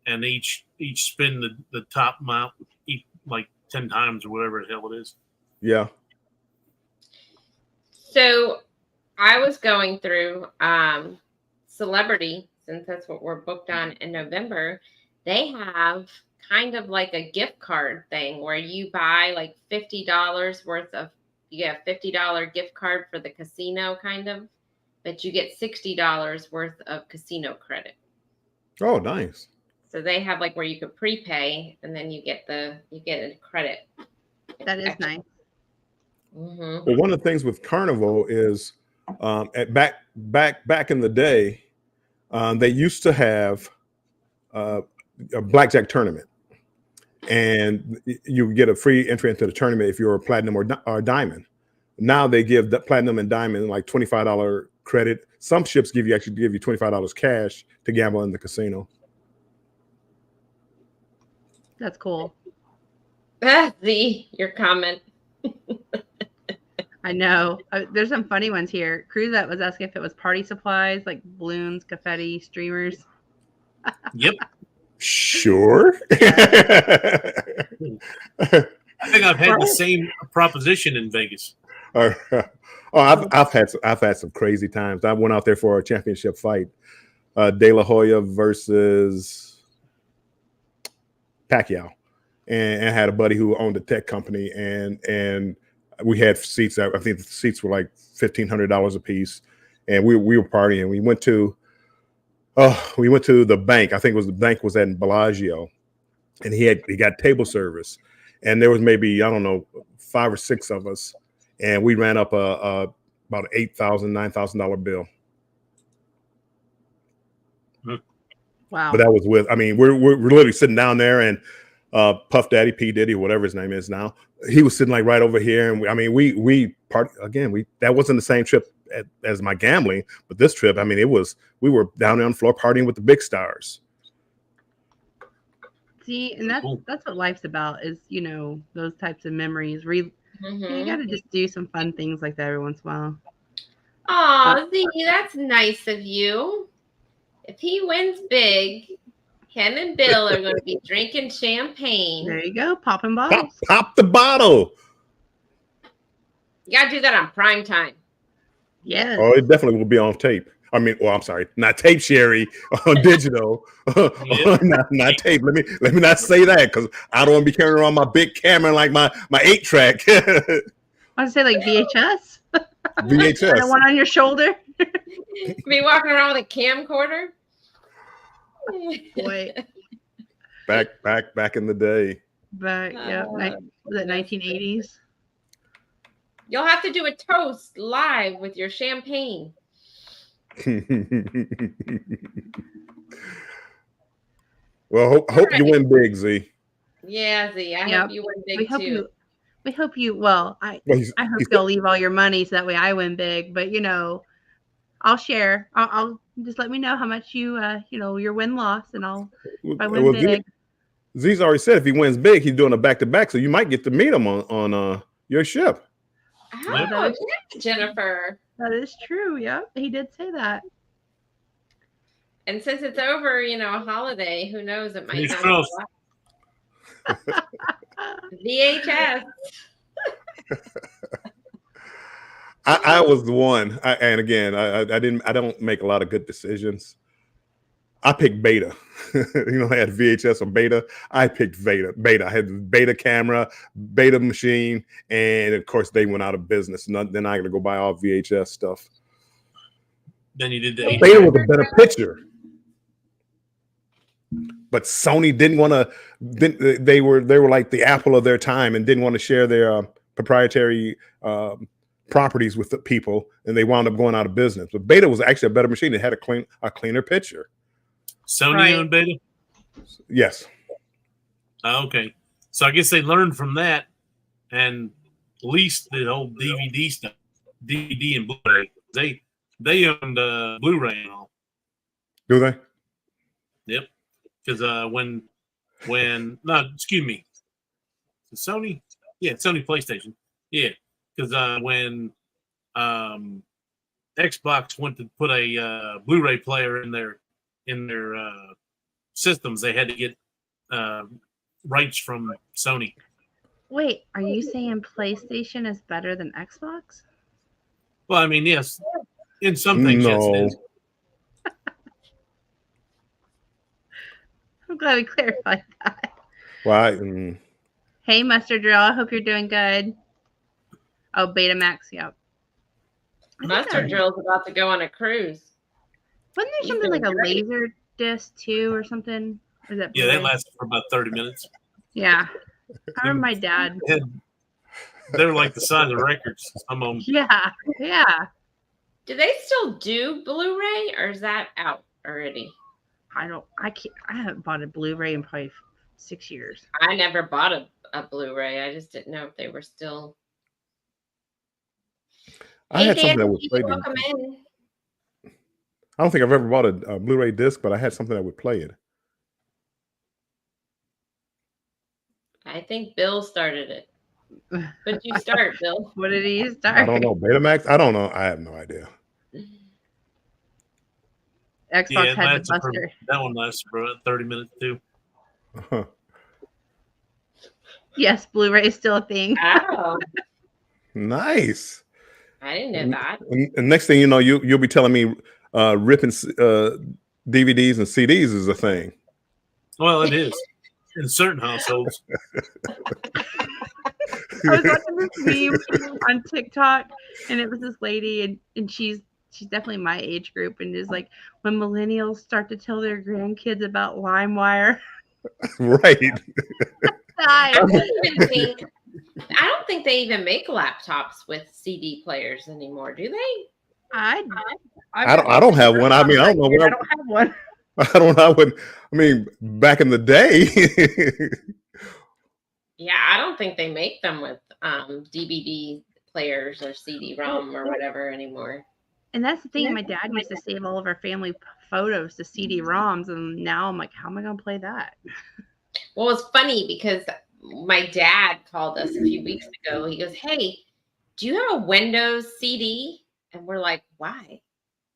and each spin the top amount like 10 times or whatever the hell it is. Yeah. So I was going through Celebrity, since that's what we're booked on in November. They have kind of like a gift card thing where you buy like $50 worth of, you get a $50 gift card for the casino kind of, but you get $60 worth of casino credit. Oh, nice. So they have like where you could prepay and then you get a credit. That is nice. Mm-hmm. Well, one of the things with Carnival is back in the day, they used to have a blackjack tournament, and you get a free entry into the tournament if you're a platinum or diamond. Now they give the platinum and diamond like $25 credit. Some ships give you $25 cash to gamble in the casino. That's cool. Z, your comment. I know. There's some funny ones here. Cruzette was asking if it was party supplies like balloons, confetti, streamers. Yep. Sure. I think I've had the same proposition in Vegas. I've had some crazy times. I went out there for a championship fight, De La Hoya versus Pacquiao, and had a buddy who owned a tech company, and we had seats. I think the seats were like $1,500 a piece, and we were partying. We went to the bank. I think the bank was at Bellagio, and he got table service, and there was maybe, I don't know, 5 or 6 of us, and we ran up about $8,000, $9,000 bill. Wow! But that was we're literally sitting down there, and Puff Daddy, P Diddy, whatever his name is now, he was sitting like right over here, and we part again. That wasn't the same trip as my gambling, but this trip, we were down there on the floor partying with the big stars. See, and that's what life's about, is, you know, those types of memories. You got to just do some fun things like that every once in a while. Oh, Z, that's nice of you. If he wins big, him and Bill are going to be drinking champagne. There you go, popping bottles. Pop the bottle. You got to do that on prime time. Yes. Oh, it definitely will be on tape. I'm sorry, not tape, Sherry, on digital. not tape. Let me not say that, because I don't want to be carrying around my big camera like my 8-track. I want to say like VHS. VHS. The one on your shoulder. Be walking around with a camcorder. Boy. Back in the day. Yeah. Was it 1980s? You'll have to do a toast live with your champagne. Well, hope you win big, Z. Yeah, Z. I hope you win big too. We hope you. Well, I hope you'll leave all your money so that way I win big. But, you know, I'll share. I'll just let me know how much your win loss, and if I win big. Z's already said if he wins big, he's doing a back-to-back, so you might get to meet him on your ship. Oh, Jennifer. That is true. Yeah, he did say that. And since it's over, a holiday, who knows? It might not be VHS. I was the one, and again, I don't make a lot of good decisions. I picked Beta. I had VHS or Beta. I picked Beta. I had the Beta camera, Beta machine, and of course they went out of business. Then I got to go buy all VHS stuff. Then you did the Beta was a better picture, but Sony didn't want to. They were like the Apple of their time, and didn't want to share their proprietary properties with the people, and they wound up going out of business. But Beta was actually a better machine. It had a cleaner picture. Sony owned Beta? Yes. Okay, so I guess they learned from that and leased the whole DVD stuff, DVD and Blu-ray. They owned Blu-ray and all. Do they? Yep. Because no, excuse me, Sony, yeah, Sony PlayStation, yeah. Because when Xbox went to put a Blu-ray player in their systems, they had to get rights from Sony. Wait, are you saying PlayStation is better than Xbox? Well, I mean, yes, in some things, yes, it is. I'm glad we clarified that. Well, Hey, Mustard Drill, I hope you're doing good. Oh, Betamax, yep. Mustard Drill's about to go on a cruise. Wasn't there something like a laser disc too, or something? Or that yeah, that lasted for about 30 minutes. Yeah, I remember my dad. They're like the size of records. Some of them. Yeah, yeah. Do they still do Blu-ray, or is that out already? I haven't bought a Blu-ray in probably 6 years. I never bought a Blu-ray. I just didn't know if they were still. I had something that would play. Welcome in. I don't think I've ever bought a Blu-ray disc, but I had something that would play it. I think Bill started it. What did you start, Bill? What did he start? I don't know. Betamax? I don't know. I have no idea. Xbox had the Buster. That one lasted for about 30 minutes too. Uh-huh. Yes, Blu-ray is still a thing. Oh, nice. I didn't know that. And next thing you know, you'll be telling me ripping DVDs and CDs is a thing. Well, it is in certain households. I was watching this meme on TikTok, and it was this lady, and she's definitely my age group, and is like, when millennials start to tell their grandkids about LimeWire. Right. I don't think they even make laptops with CD players anymore, do they? I don't have one. I mean, I don't know. I don't have one. I don't know. I mean, back in the day. Yeah, I don't think they make them with DVD players or CD-ROM or whatever anymore. And that's the thing. My dad used to save all of our family photos to CD-ROMs, and now I'm like, how am I going to play that? Well, it's funny because my dad called us a few weeks ago. He goes, "Hey, do you have a Windows CD?" And we're like, "Why?"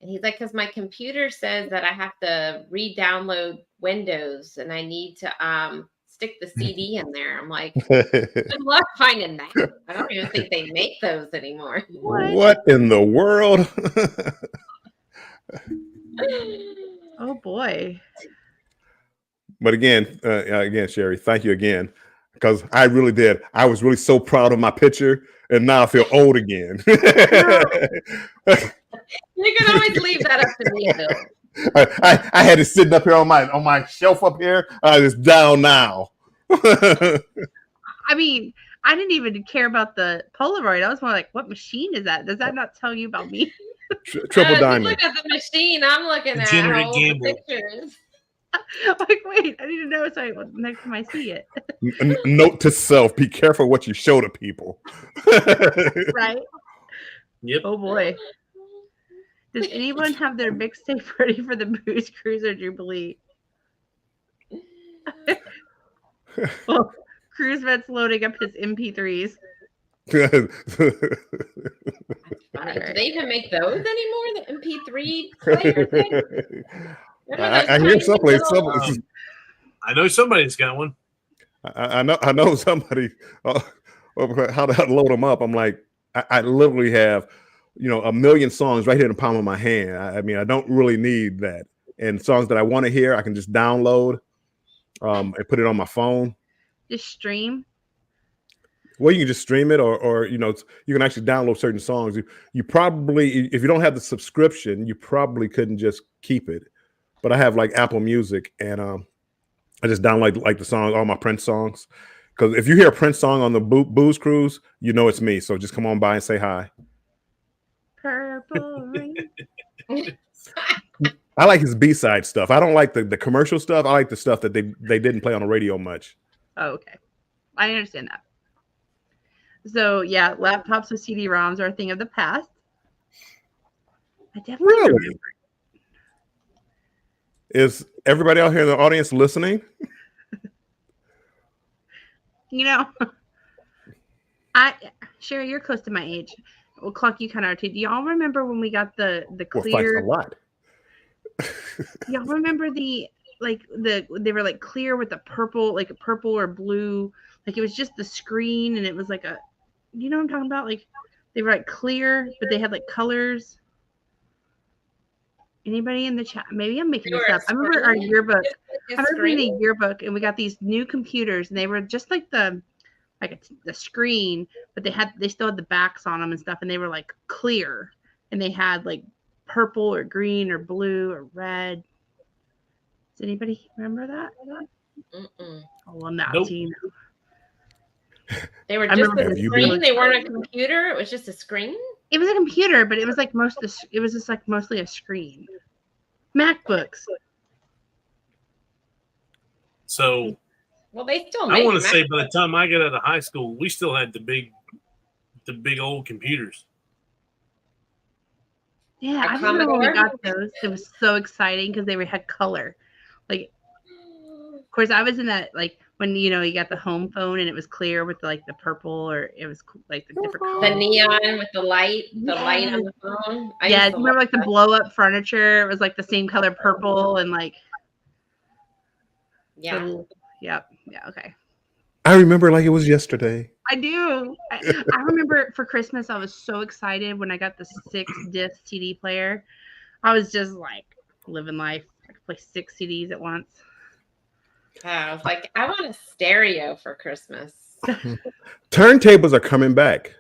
And he's like, "Because my computer says that I have to re-download Windows and I need to stick the CD in there." I'm like, "Good luck finding that." I don't even think they make those anymore. What in the world? Oh boy. But again, Sherry, thank you again, because I really did. I was really so proud of my picture, and now I feel old again. You can always leave that up to me, Bill. I had it sitting up here on my shelf up here. It's down now. I mean, I didn't even care about the Polaroid. I was more like, what machine is that? Does that not tell you about me? Triple diamond. Look at the machine. I'm looking at all the pictures. Like, wait, I need to know so next time I see it. Note to self: be careful what you show to people. Right? Yep. Oh boy. Does anyone have their mixtape ready for the Booze Cruiser Jubilee? Well, Cruise Vet's loading up his MP3s. Do they even make those anymore? The MP3 player thing? I hear someplace. I know somebody's got one. I know somebody. How to load them up? I'm like, I literally have, a million songs right here in the palm of my hand. I mean, I don't really need that. And songs that I want to hear, I can just download, and put it on my phone. Just stream. Well, you can just stream it, or you can actually download certain songs. You probably, if you don't have the subscription, you probably couldn't just keep it. But I have like Apple Music, and I just download like the songs, all my Prince songs. Because if you hear a Prince song on the Booze Cruise, you know it's me. So just come on by and say hi. Purple rain. I like his B-side stuff. I don't like the commercial stuff. I like the stuff that they didn't play on the radio much. Oh, okay. I understand that. So yeah, laptops with CD-ROMs are a thing of the past. I definitely Really? remember. Is everybody out here in the audience listening? You know, Sherry, you're close to my age. Well, Clark, you kind of are too. Do y'all remember when we got the Well, clear? a lot. Y'all remember they were like clear with the purple, like a purple or blue, like it was just the screen, and it was like you know what I'm talking about? Like they were like clear, but they had like colors. Anybody in the chat? Maybe I'm making this up. I remember our yearbook. I remember reading a yearbook, and we got these new computers, and they were just like the screen, but they still had the backs on them and stuff, and they were like clear, and they had like purple or green or blue or red. Does anybody remember that? Mm-mm. Oh, I'm not. Nope. They were just a screen. They weren't a computer. It was just a screen. It was a computer, but it was like it was just like mostly a screen. MacBooks. So, well, they still. I want to say by the time I got out of high school, we still had the big old computers. Yeah, I remember when we got those. It was so exciting because they had color. Like, of course, I was in that like when you got the home phone and it was clear with like the purple, or it was like the different colors. The neon with the light on the phone. Yeah, I remember like the blow up furniture. It was like the same color purple and like. Yeah. Yeah. Okay. I remember like it was yesterday. I do. I remember for Christmas, I was so excited when I got the 6-disc CD player. I was just like living life. I could play 6 CDs at once. I was like, I want a stereo for Christmas. Turntables are coming back.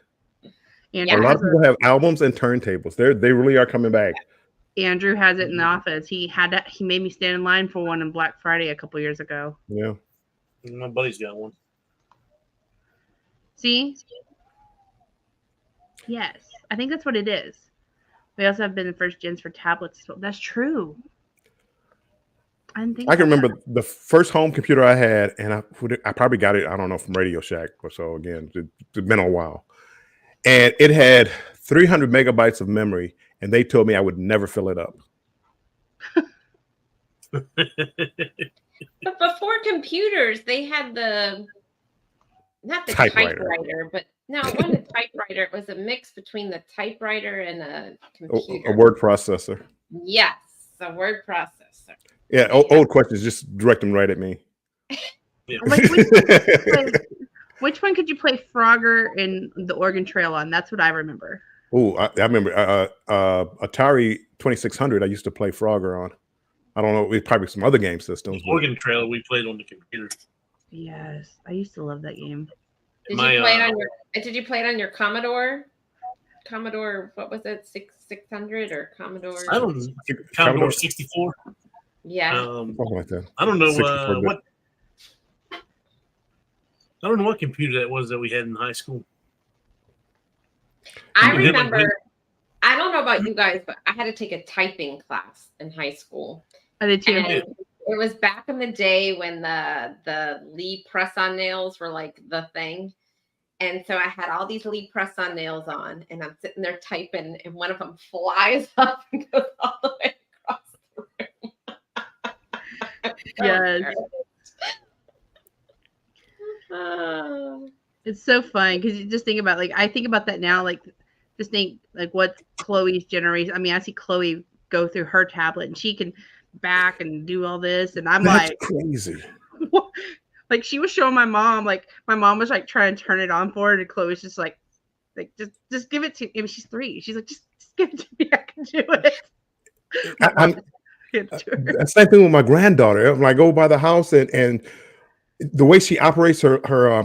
Andrew a lot of people have albums and turntables. They really are coming back. Andrew has it in the office. He made me stand in line for one on Black Friday a couple years ago. Yeah. My buddy's got one. See? Yes. I think that's what it is. We also have been the first gens for tablets. So that's true. I can remember the first home computer I had, and I probably got it, I don't know, from Radio Shack or so. Again, it's been a while. And it had 300 megabytes of memory, and they told me I would never fill it up. But before computers, they had not the typewriter, but no, it wasn't a typewriter. It was a mix between the typewriter and a computer. A word processor. Yes, a word processor. Yeah, old questions, just direct them right at me. Yeah. Which one could you play Frogger and the Oregon Trail on? That's what I remember. Oh, I remember Atari 2600. I used to play Frogger on. I don't know, probably some other game systems. Oregon Trail we played on the computer. Yes, I used to love that game. Did you play it on your Commodore? Commodore, what was it? 600 or Commodore? I don't know. Commodore 64. Yeah. Something like that. I don't know what. I don't know what computer that was that we had in high school. I remember. I don't know about you guys, but I had to take a typing class in high school. I did too. And it was back in the day when the Lee press-on nails were like the thing. And so I had all these Lee press-on nails on, and I'm sitting there typing, and one of them flies up and goes all the way across the room. Yes. It's so fun because you just think about, like, I think about that now, like, just think, like, what Chloe's generation. I mean, I see Chloe go through her tablet, and she can back and do all this, and I'm That's like, crazy. Like, she was showing my mom, like, my mom was like trying to turn it on for her, and Chloe's just like just give it to me. I mean, she's 3. She's like, just give it to me. I can do it. Same thing with my granddaughter. When I go by the house and the way she operates her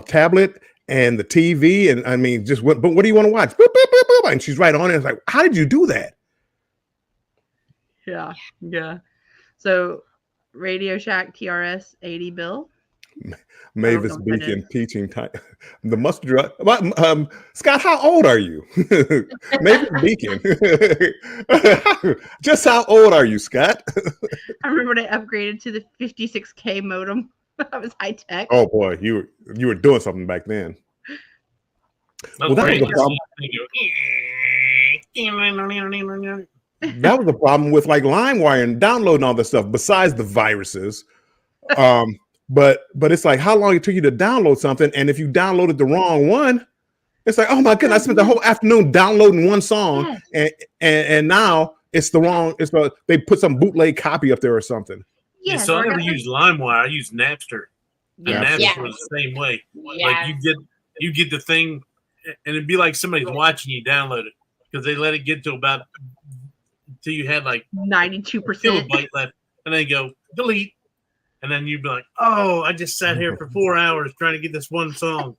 tablet and the TV, and I mean, just what do you want to watch? Boop, boop, boop, boop, and she's right on it. It's like, how did you do that? Yeah. So, Radio Shack TRS 80 bill. Mavis Beacon teaching the mustard drug. Scott, how old are you? Mavis Beacon. Just how old are you, Scott? I remember when I upgraded to the 56K modem. That was high tech. Oh boy, you were doing something back then. Well, that was the problem. That was the problem with like LimeWire and downloading all this stuff. Besides the viruses, but it's like how long it took you to download something, and if you downloaded the wrong one, it's like, oh my goodness, I spent the whole afternoon downloading one song, and now it's the wrong. They put some bootleg copy up there or something. Yeah, so I never used LimeWire. I used Napster. And Napster was the same way. Like you get the thing, and it'd be like somebody's watching you download it because they let it get to about until you had like 92% kilobyte left, and then go delete, and then you'd be like, oh, I just sat here for 4 hours trying to get this one song.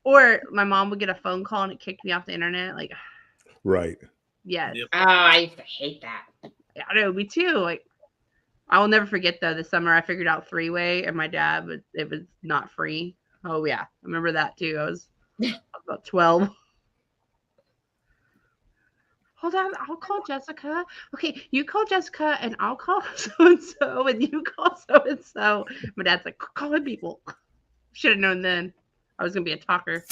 Or my mom would get a phone call and it kicked me off the internet. Like, right. Yes. Yep. Oh, I used to hate that. I know, me too. Like, I will never forget though. This summer I figured out 3-way, and my dad, it was not free. Oh yeah, I remember that too. I was about 12. Hold on, I'll call Jessica. Okay, you call Jessica, and I'll call so and so, and you call so and so. My dad's like, calling people. Should have known then. I was gonna be a talker.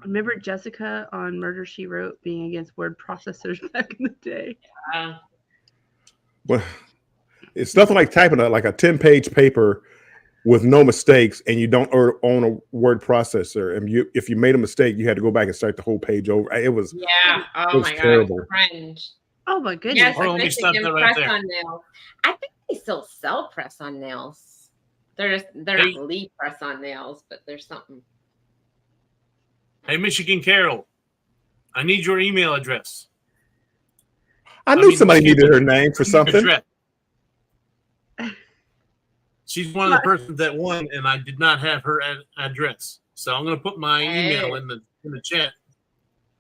Remember Jessica on Murder, She Wrote being against word processors back in the day? Well, it's nothing like typing like a 10-page paper with no mistakes, and you don't own a word processor. And if you made a mistake, you had to go back and start the whole page over. It was Oh my terrible. God, cringe. Oh my goodness! Yes, let me stop that right there. On nails. I think they still sell press on nails. They're not Lee press on nails, but there's something. Hey, Michigan Carol, I need your email address. I knew somebody needed her name for something. She's one of the persons that won, and I did not have her address. So I'm going to put my email in the chat.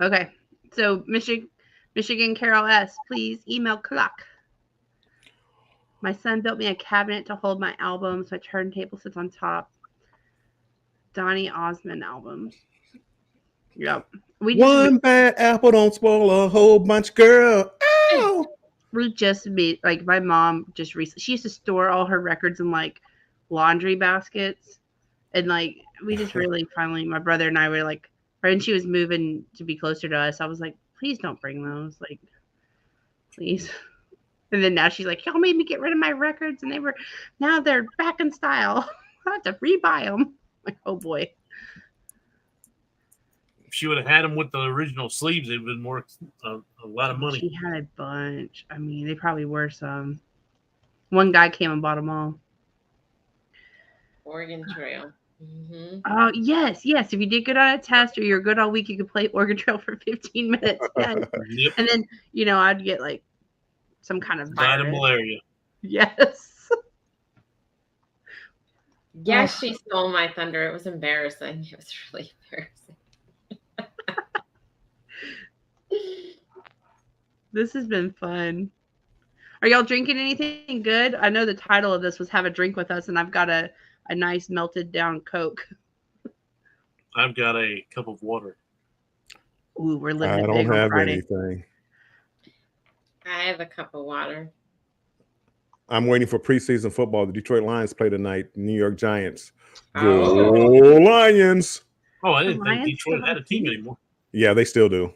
Okay. So Michigan Carol S., please email clock. My son built me a cabinet to hold my albums. My turntable sits on top. Donny Osmond albums. Yep. One bad apple don't spoil a whole bunch, girl. Ow! We just made, like, my mom just recently, she used to store all her records in like laundry baskets, and like we just really finally, my brother and I were like, when she was moving to be closer to us, I was like, please don't bring those, like, please. And then now she's like, y'all made me get rid of my records, and now they're back in style. I have to rebuy them. Like, oh boy. If she would have had them with the original sleeves, it would have been more a lot of money. She had a bunch. I mean, they probably were some. One guy came and bought them all. Oregon Trail. Mm-hmm. Oh, yes. If you did good on a test or you're good all week, you could play Oregon Trail for 15 minutes. Yes. Yep. And then, I'd get like some kind of virus. Malaria. Yes. Yes, she stole my thunder. It was embarrassing. It was really embarrassing. This has been fun. Are y'all drinking anything good? I know the title of this was Have a Drink With Us, and I've got a nice melted down Coke. I've got a cup of water. Ooh, we're living it big on I don't have Friday. anything. I have a cup of water. I'm waiting for preseason football. The Detroit Lions play tonight. New York Giants. Oh. Go Lions. Oh, I didn't think Detroit had a team anymore. Yeah, they still do.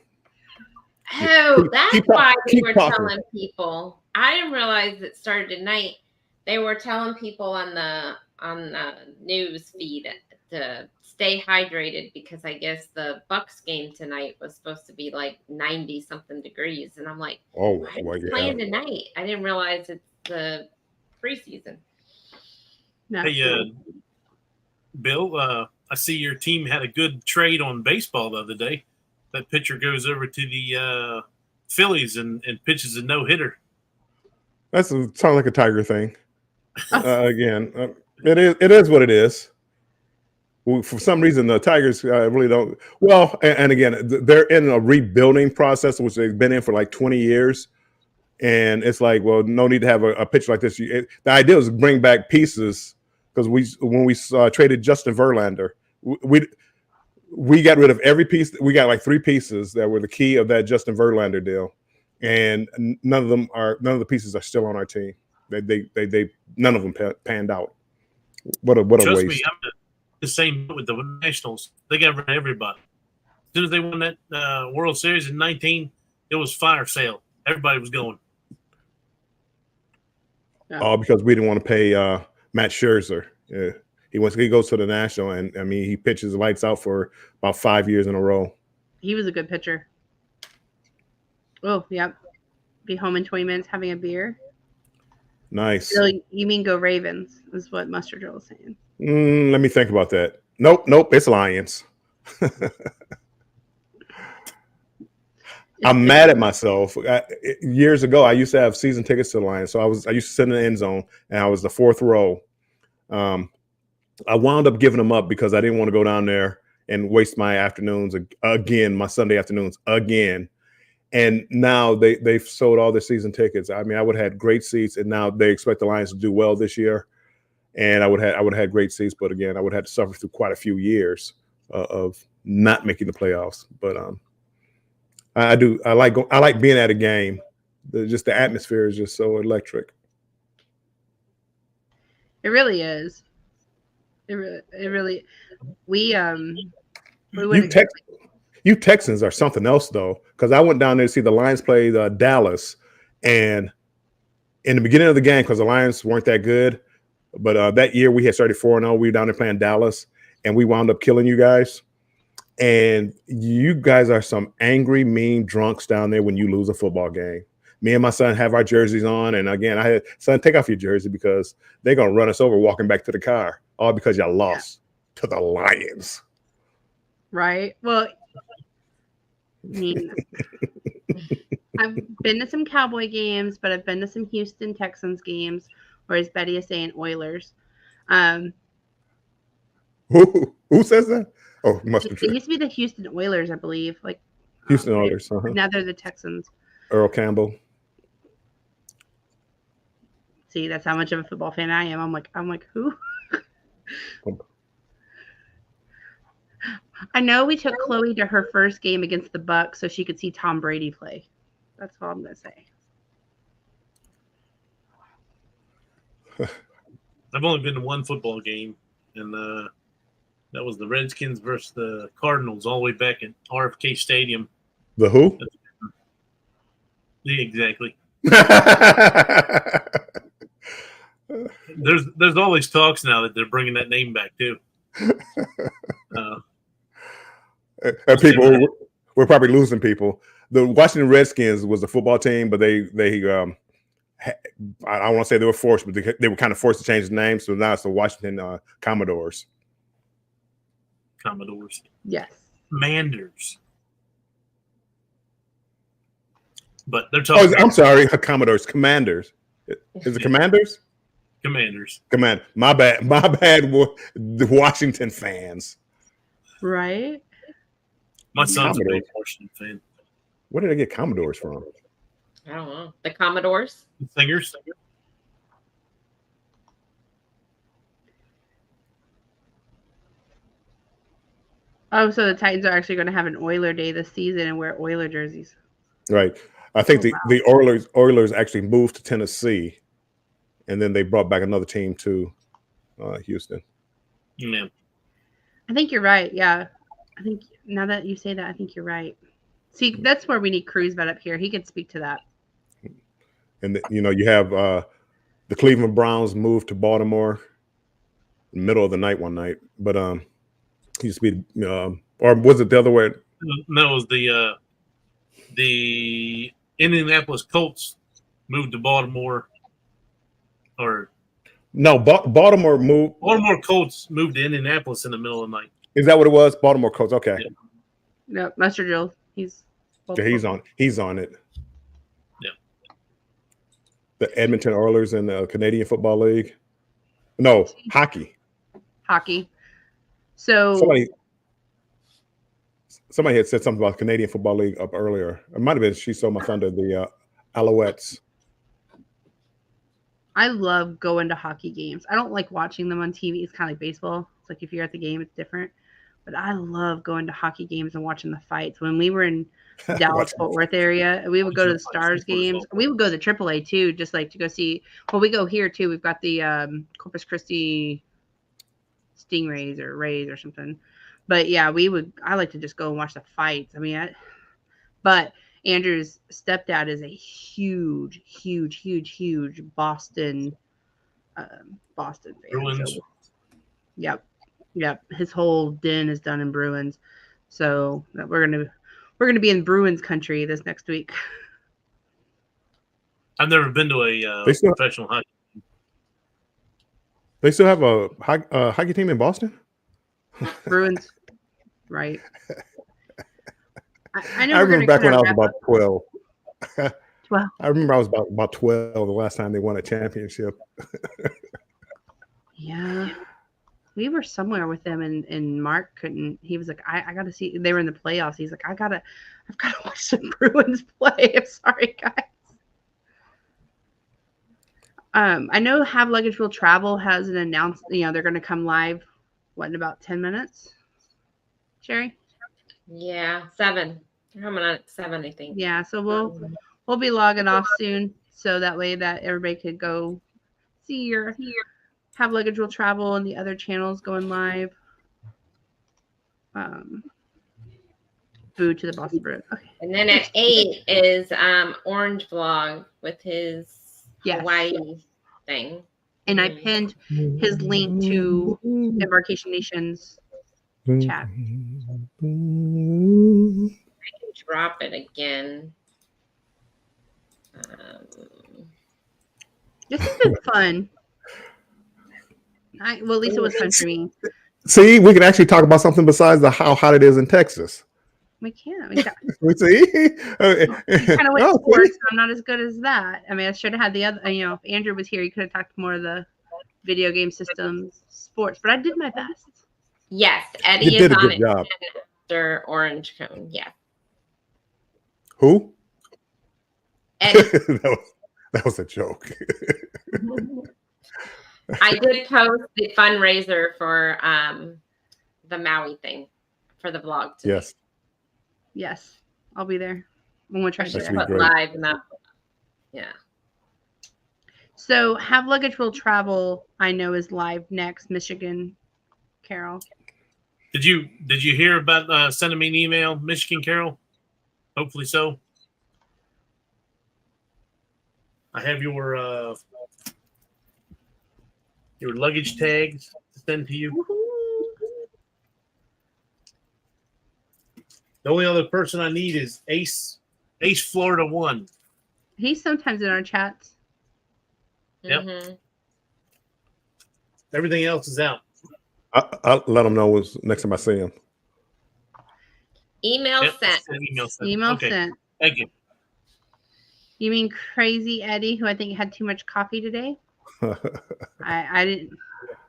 Oh, that's why we were talking. telling people. I didn't realize it started tonight. They were telling people on the news feed to stay hydrated because I guess the Bucks game tonight was supposed to be like 90 something degrees, and I'm like, oh, well, yeah. Playing tonight. I didn't realize it's the preseason. Hey, Bill, I see your team had a good trade on baseball the other day. That pitcher goes over to the Phillies and pitches a no-hitter. That sounds like a Tiger thing. Again, it is what it is. For some reason, the Tigers really don't. Well, and again, they're in a rebuilding process, which they've been in for like 20 years. And it's like, well, no need to have a picture like this. The idea was to bring back pieces because when we traded Justin Verlander, we got rid of every piece. We got like 3 pieces that were the key of that Justin Verlander deal, and none of the pieces are still on our team. They none of them panned out. What a Trust waste. me, I'm the same with the Nationals. They got rid of everybody. As soon as they won that World Series in 19, it was fire sale. Everybody was going. All because we didn't want to pay Matt Scherzer. Yeah. He goes to the National, and I mean he pitches lights out for about 5 years in a row. He was a good pitcher. Oh, yep. Be home in 20 minutes having a beer. Nice. So you mean go Ravens is what Mustard Joel is saying. Let me think about that. Nope. It's Lions. I'm mad at myself. Years ago, I used to have season tickets to the Lions, so I used to sit in the end zone, and I was the 4th row. I wound up giving them up because I didn't want to go down there and waste my afternoons again, my Sunday afternoons again. And now they've sold all their season tickets. I mean, I would have had great seats, and now they expect the Lions to do well this year. And I would have had great seats, but again, I would have to suffer through quite a few years of not making the playoffs. But I like being at a game. Just the atmosphere is just so electric. It really is. It really. We You Texans are something else though, because I went down there to see the Lions play Dallas, and in the beginning of the game, because the Lions weren't that good, but that year we had started 4-0. We were down there playing Dallas, and we wound up killing you guys. And you guys are some angry, mean drunks down there when you lose a football game. Me and my son have our jerseys on, and again, I had son take off your jersey because they're gonna run us over walking back to the car, all because y'all lost to the Lions. Right. Well, I mean, I've been to some Cowboy games, but I've been to some Houston Texans games, or as Betty is saying, Oilers. Who says that? Oh, must be true. It used to be the Houston Oilers, I believe. Like Houston Oilers. Now they're the Texans. Earl Campbell. See, that's how much of a football fan I am. I'm like, who? I know we took Chloe to her first game against the Bucks so she could see Tom Brady play. That's all I'm gonna say. I've only been to one football game, and that was the Redskins versus the Cardinals all the way back at RFK Stadium. The who? Yeah, exactly. There's all these talks now that they're bringing that name back too. And people, we're probably losing people. The Washington Redskins was a football team, but they I don't want to say they were forced, but they were kind of forced to change the name. So now it's the Washington Commodores. Commodores. Yes. Commanders. But they're talking. Oh, I'm sorry, Commodores. Commanders. Is it Commanders? Commanders. Command. My bad. The Washington fans. Right. My son's a big Washington fan. Where did I get Commodores from? I don't know. The Commodores? Singers. Oh, so the Titans are actually going to have an Oiler day this season and wear Oiler jerseys. Right. I think the Oilers actually moved to Tennessee, and then they brought back another team to Houston. Yeah. I think you're right. Yeah. I think now that you say that, I think you're right. See, that's where we need Cruz back up here. He could speak to that. And you have the Cleveland Browns moved to Baltimore in the middle of the night one night, but used to be or was it the other way? No, it was the Indianapolis Colts moved to Baltimore, or no, Baltimore moved. Baltimore Colts moved to Indianapolis in the middle of the night. Is that what it was? Baltimore Colts. Okay. Yeah. No, Mustard Joel. He's on it. Yeah. The Edmonton Oilers in the Canadian Football League. No, hockey. So somebody had said something about the Canadian Football League up earlier. It might have been She Sold My Thunder, the Alouettes. I love going to hockey games. I don't like watching them on TV. It's kind of like baseball. It's like if you're at the game, it's different. But I love going to hockey games and watching the fights. When we were in Dallas Fort Worth area, we would go to the Stars games. We would go to the AAA too, just like to go see. Well, we go here too. We've got the Corpus Christi Stingrays or Rays or something. But yeah, we would. I like to just go and watch the fights. I mean, but Andrew's stepdad is a huge, huge, huge, huge Boston fan. Bruins. So, yep. His whole den is done in Bruins. So we're gonna be in Bruins country this next week. I've never been to a professional hockey. They still have a hockey team in Boston? Bruins, right? I know. I remember back when I was about 12. 12. I remember I was about 12 the last time they won a championship. Yeah. We were somewhere with them and Mark couldn't. He was like, I got to see. They were in the playoffs. He's like, I've got to watch the Bruins play. I'm sorry, guys. I know Have Luggage Will Travel has an announced. They're going to come live. What, in about 10 minutes? Sherry? Yeah, 7. They're coming on at 7, I think. Yeah, so we'll be logging off soon, so that way that everybody could go see your Have Luggage Will Travel and the other channels going live. Boo to the Boston Bruins. Okay. And then at 8 is Orange Vlog with his Hawaii thing. And I pinned his link to Embarkation Nation's chat. I can drop it again. This has been fun. Well, at least it was fun for me. See, we can actually talk about something besides how hot it is in Texas. We can. We see. You kind of went sports. So I'm not as good as that. I mean, I should have had the other. If Andrew was here, he could have talked more of the video game systems, sports. But I did my best. Yes, Eddie is on it after Orange Cone. Yeah. Who? Eddie. that was a joke. I did post the fundraiser for the Maui thing for the vlog today. Yes, I'll be there. I'm gonna try to put live and that. Yeah. So Have Luggage Will Travel, I know, is live next. Michigan, Carol. Did you hear about sending me an email, Michigan, Carol? Hopefully so. I have your luggage tags to send to you. The only other person I need is Ace Florida 1. He's sometimes in our chats. Yep. Mm-hmm. Everything else is out. I'll let him know next time I see him. Email sent. Email okay. Sent. Thank you. You mean Crazy Eddie, who I think had too much coffee today? I didn't.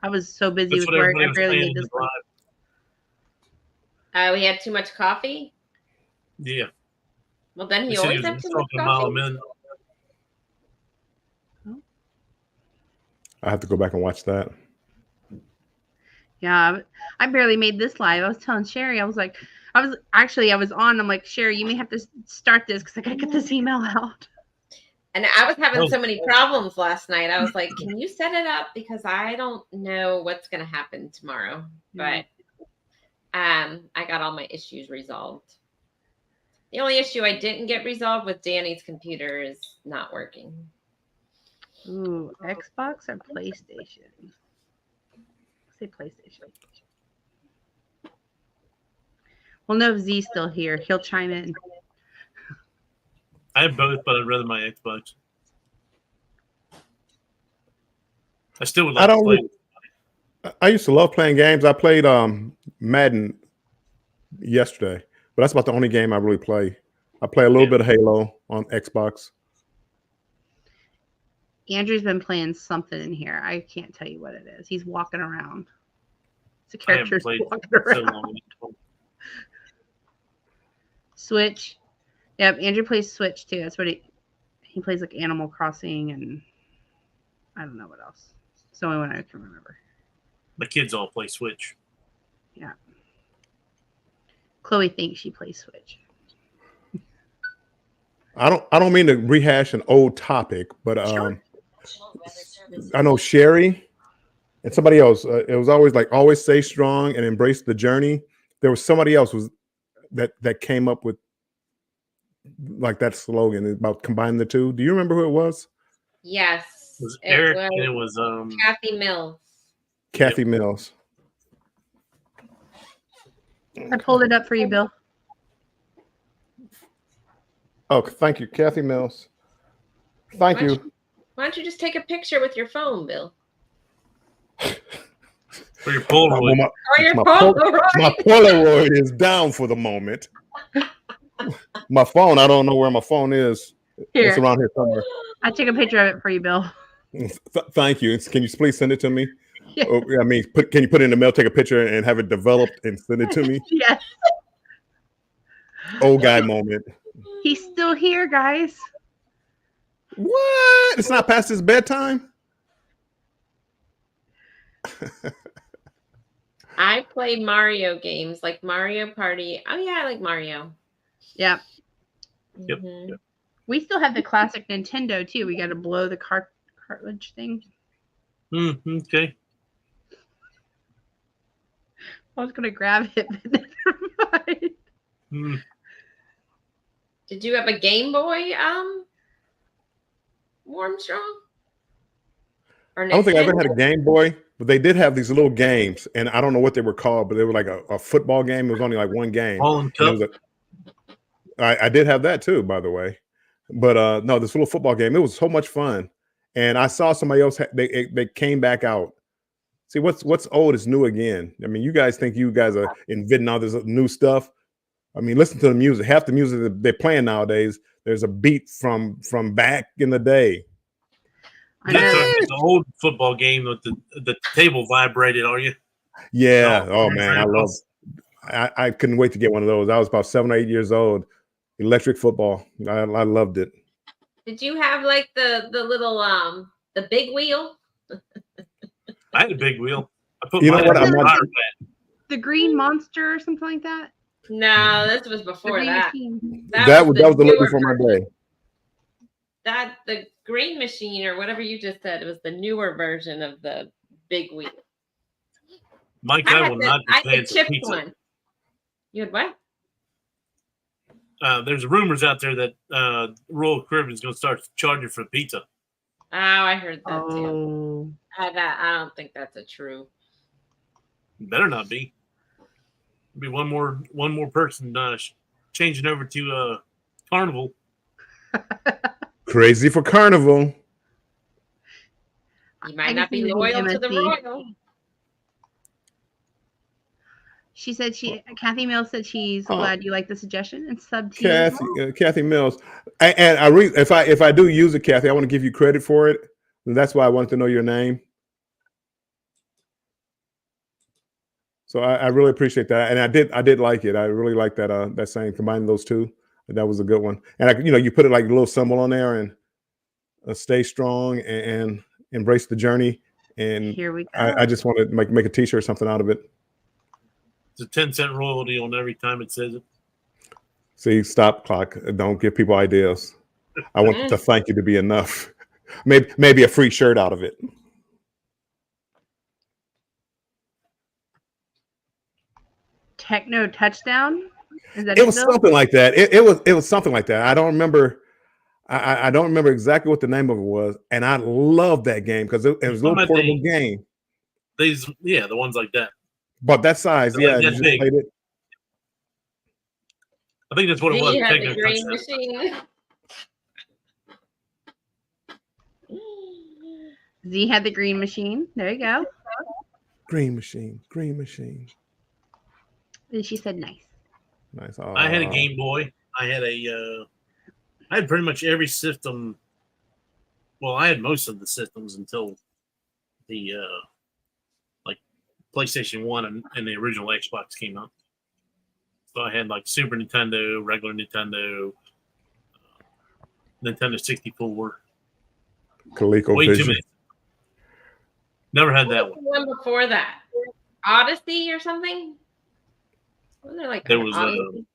I was so busy with work. I barely made this one. We had too much coffee? Yeah. Well, then he always has too much coffee. I have to go back and watch that. Yeah, I barely made this live. I was telling Sherry, I was on. I'm like, Sherry, you may have to start this because I got to get this email out. And I was having so many problems last night. I was like, can you set it up? Because I don't know what's going to happen tomorrow. But I got all my issues resolved. The only issue I didn't get resolved with Danny's computer is not working. Ooh, Xbox or PlayStation? Say PlayStation. Well, no, Z's still here. He'll chime in. I have both, but I'd rather my Xbox. I still would like to play. I used to love playing games. I played Madden yesterday, but that's about the only game I really play. I play a little bit of Halo on Xbox. Andrew's been playing something in here. I can't tell you what it is. He's walking around. It's a character walking around. So Switch. Yep, Andrew plays Switch too. That's what he plays, like Animal Crossing, and I don't know what else. It's the only one I can remember. My kids all play Switch. Yeah. Chloe thinks she plays Switch. I don't mean to rehash an old topic, but Sure. I know Sherry and somebody else. It was always like always stay strong and embrace the journey. There was somebody else that came up with like that slogan about combining the two. Do you remember who it was? Yes. It was Eric and it was Kathy Mills. Kathy Mills. I pulled it up for you, Bill. Oh, thank you, Kathy Mills. Thank you. Why don't you just take a picture with your phone, Bill? for your Polaroid. My Polaroid is down for the moment. My phone, I don't know where my phone is. Here. It's around here somewhere. I took a picture of it for you, Bill. Thank you. Can you please send it to me? Yeah. I mean, can you put it in the mail, take a picture, and have it developed and send it to me? Yes. Old guy moment. He's still here, guys. What? It's not past his bedtime? I play Mario games like Mario Party. Oh, yeah, I like Mario. Yeah. Yep. Mm-hmm. We still have the classic Nintendo, too. We got to blow the cartridge thing. Okay. I was going to grab it, but never mind. Did you have a Game Boy, Armstrong? I don't think I ever had a Game Boy, but they did have these little games, and I don't know what they were called, but they were like a football game. It was only like one game. Ball and Cup. I did have that too, by the way. But no, this little football game, it was so much fun. And I saw somebody else, they came back out. See, what's old is new again. I mean, you guys think you guys are inventing all this new stuff. I mean, listen to the music. Half the music that they're playing nowadays, there's a beat from back in the day. It's an old football game with the table vibrated, are you? Yeah. Oh man, I couldn't wait to get one of those. I was about 7 or 8 years old. Electric football. I loved it. Did you have like the little the big wheel? I had a big wheel. I put the Green Monster or something like that. No, this was before that. That was the look before my day. The Green Machine or whatever you just said, it was the newer version of the big wheel. Mike, I will not I chipped one. You had what? There's rumors out there that Royal Caribbean is going to start charging for pizza. Oh, I heard that too. I don't think that's a true. Better not be. Be one more person changing over to Carnival. Crazy for Carnival. You might not be loyal to the Royal. She said Kathy Mills said she's glad you like the suggestion and sub to Kathy Mills. And if I do use it, Kathy, I want to give you credit for it. And that's why I wanted to know your name. So I really appreciate that. And I did like it. I really like that saying, combining those two. That was a good one. And you put it like a little symbol on there and stay strong and embrace the journey. And here we go. I just want to make a t-shirt or something out of it. It's a 10-cent royalty on every time it says it. See, stop clock. Don't give people ideas. I want to thank you to be enough. Maybe a free shirt out of it. Techno touchdown. It was something like that. It was something like that. I don't remember. I don't remember exactly what the name of it was, and I loved that game because it was a little portable game. The ones like that. But that size, yeah. You just played it. I think that's what it was. You had the Green Machine. Z had the Green Machine. There you go. Green Machine. Green Machine. And she said, "Nice." Nice. I had a Game Boy. I had pretty much every system. Well, I had most of the systems until the PlayStation 1 and the original Xbox came out. So I had like Super Nintendo, regular Nintendo, Nintendo 64. ColecoVision. Way too many. Never had What that was one. the one before that? Odyssey or something? Wasn't there like There an was Odyssey?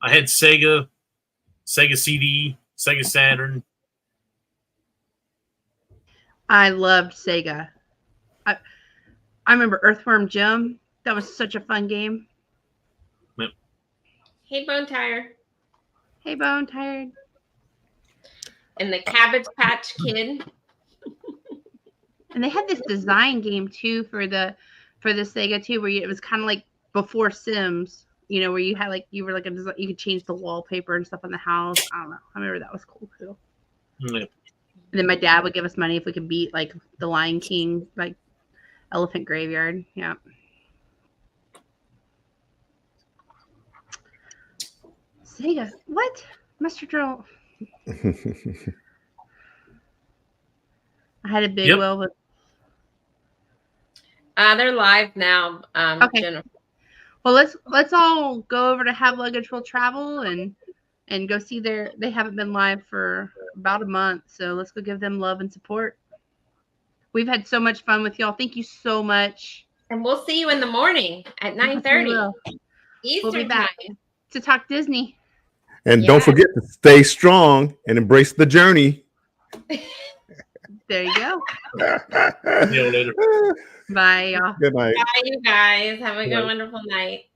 I had Sega CD, Sega Saturn. I loved Sega. I remember Earthworm Jim. That was such a fun game. Yep. Hey, Bone Tire. Hey, Bone, tired. And the Cabbage Patch Kid. And they had this design game too for the Sega too, where it was kind of like before Sims, you know, where you had like you were like you could change the wallpaper and stuff in the house. I don't know. I remember that was cool too. Yep. And then my dad would give us money if we could beat like the Lion King, like Elephant Graveyard. Yeah. Sega. What? Mr. Drill. I had a big wheel, but They're live now. okay. Jennifer. Well, let's all go over to Have Luggage Will Travel and go see they haven't been live for about a month, so let's go give them love and support. We've had so much fun with y'all. Thank you so much. And we'll see you in the morning at Yes, 9:30 we Eastern will be back time to talk Disney. And don't forget to stay strong and embrace the journey. There you go. See you later. Bye, y'all. Good night. Bye, you guys. Have a good, wonderful night.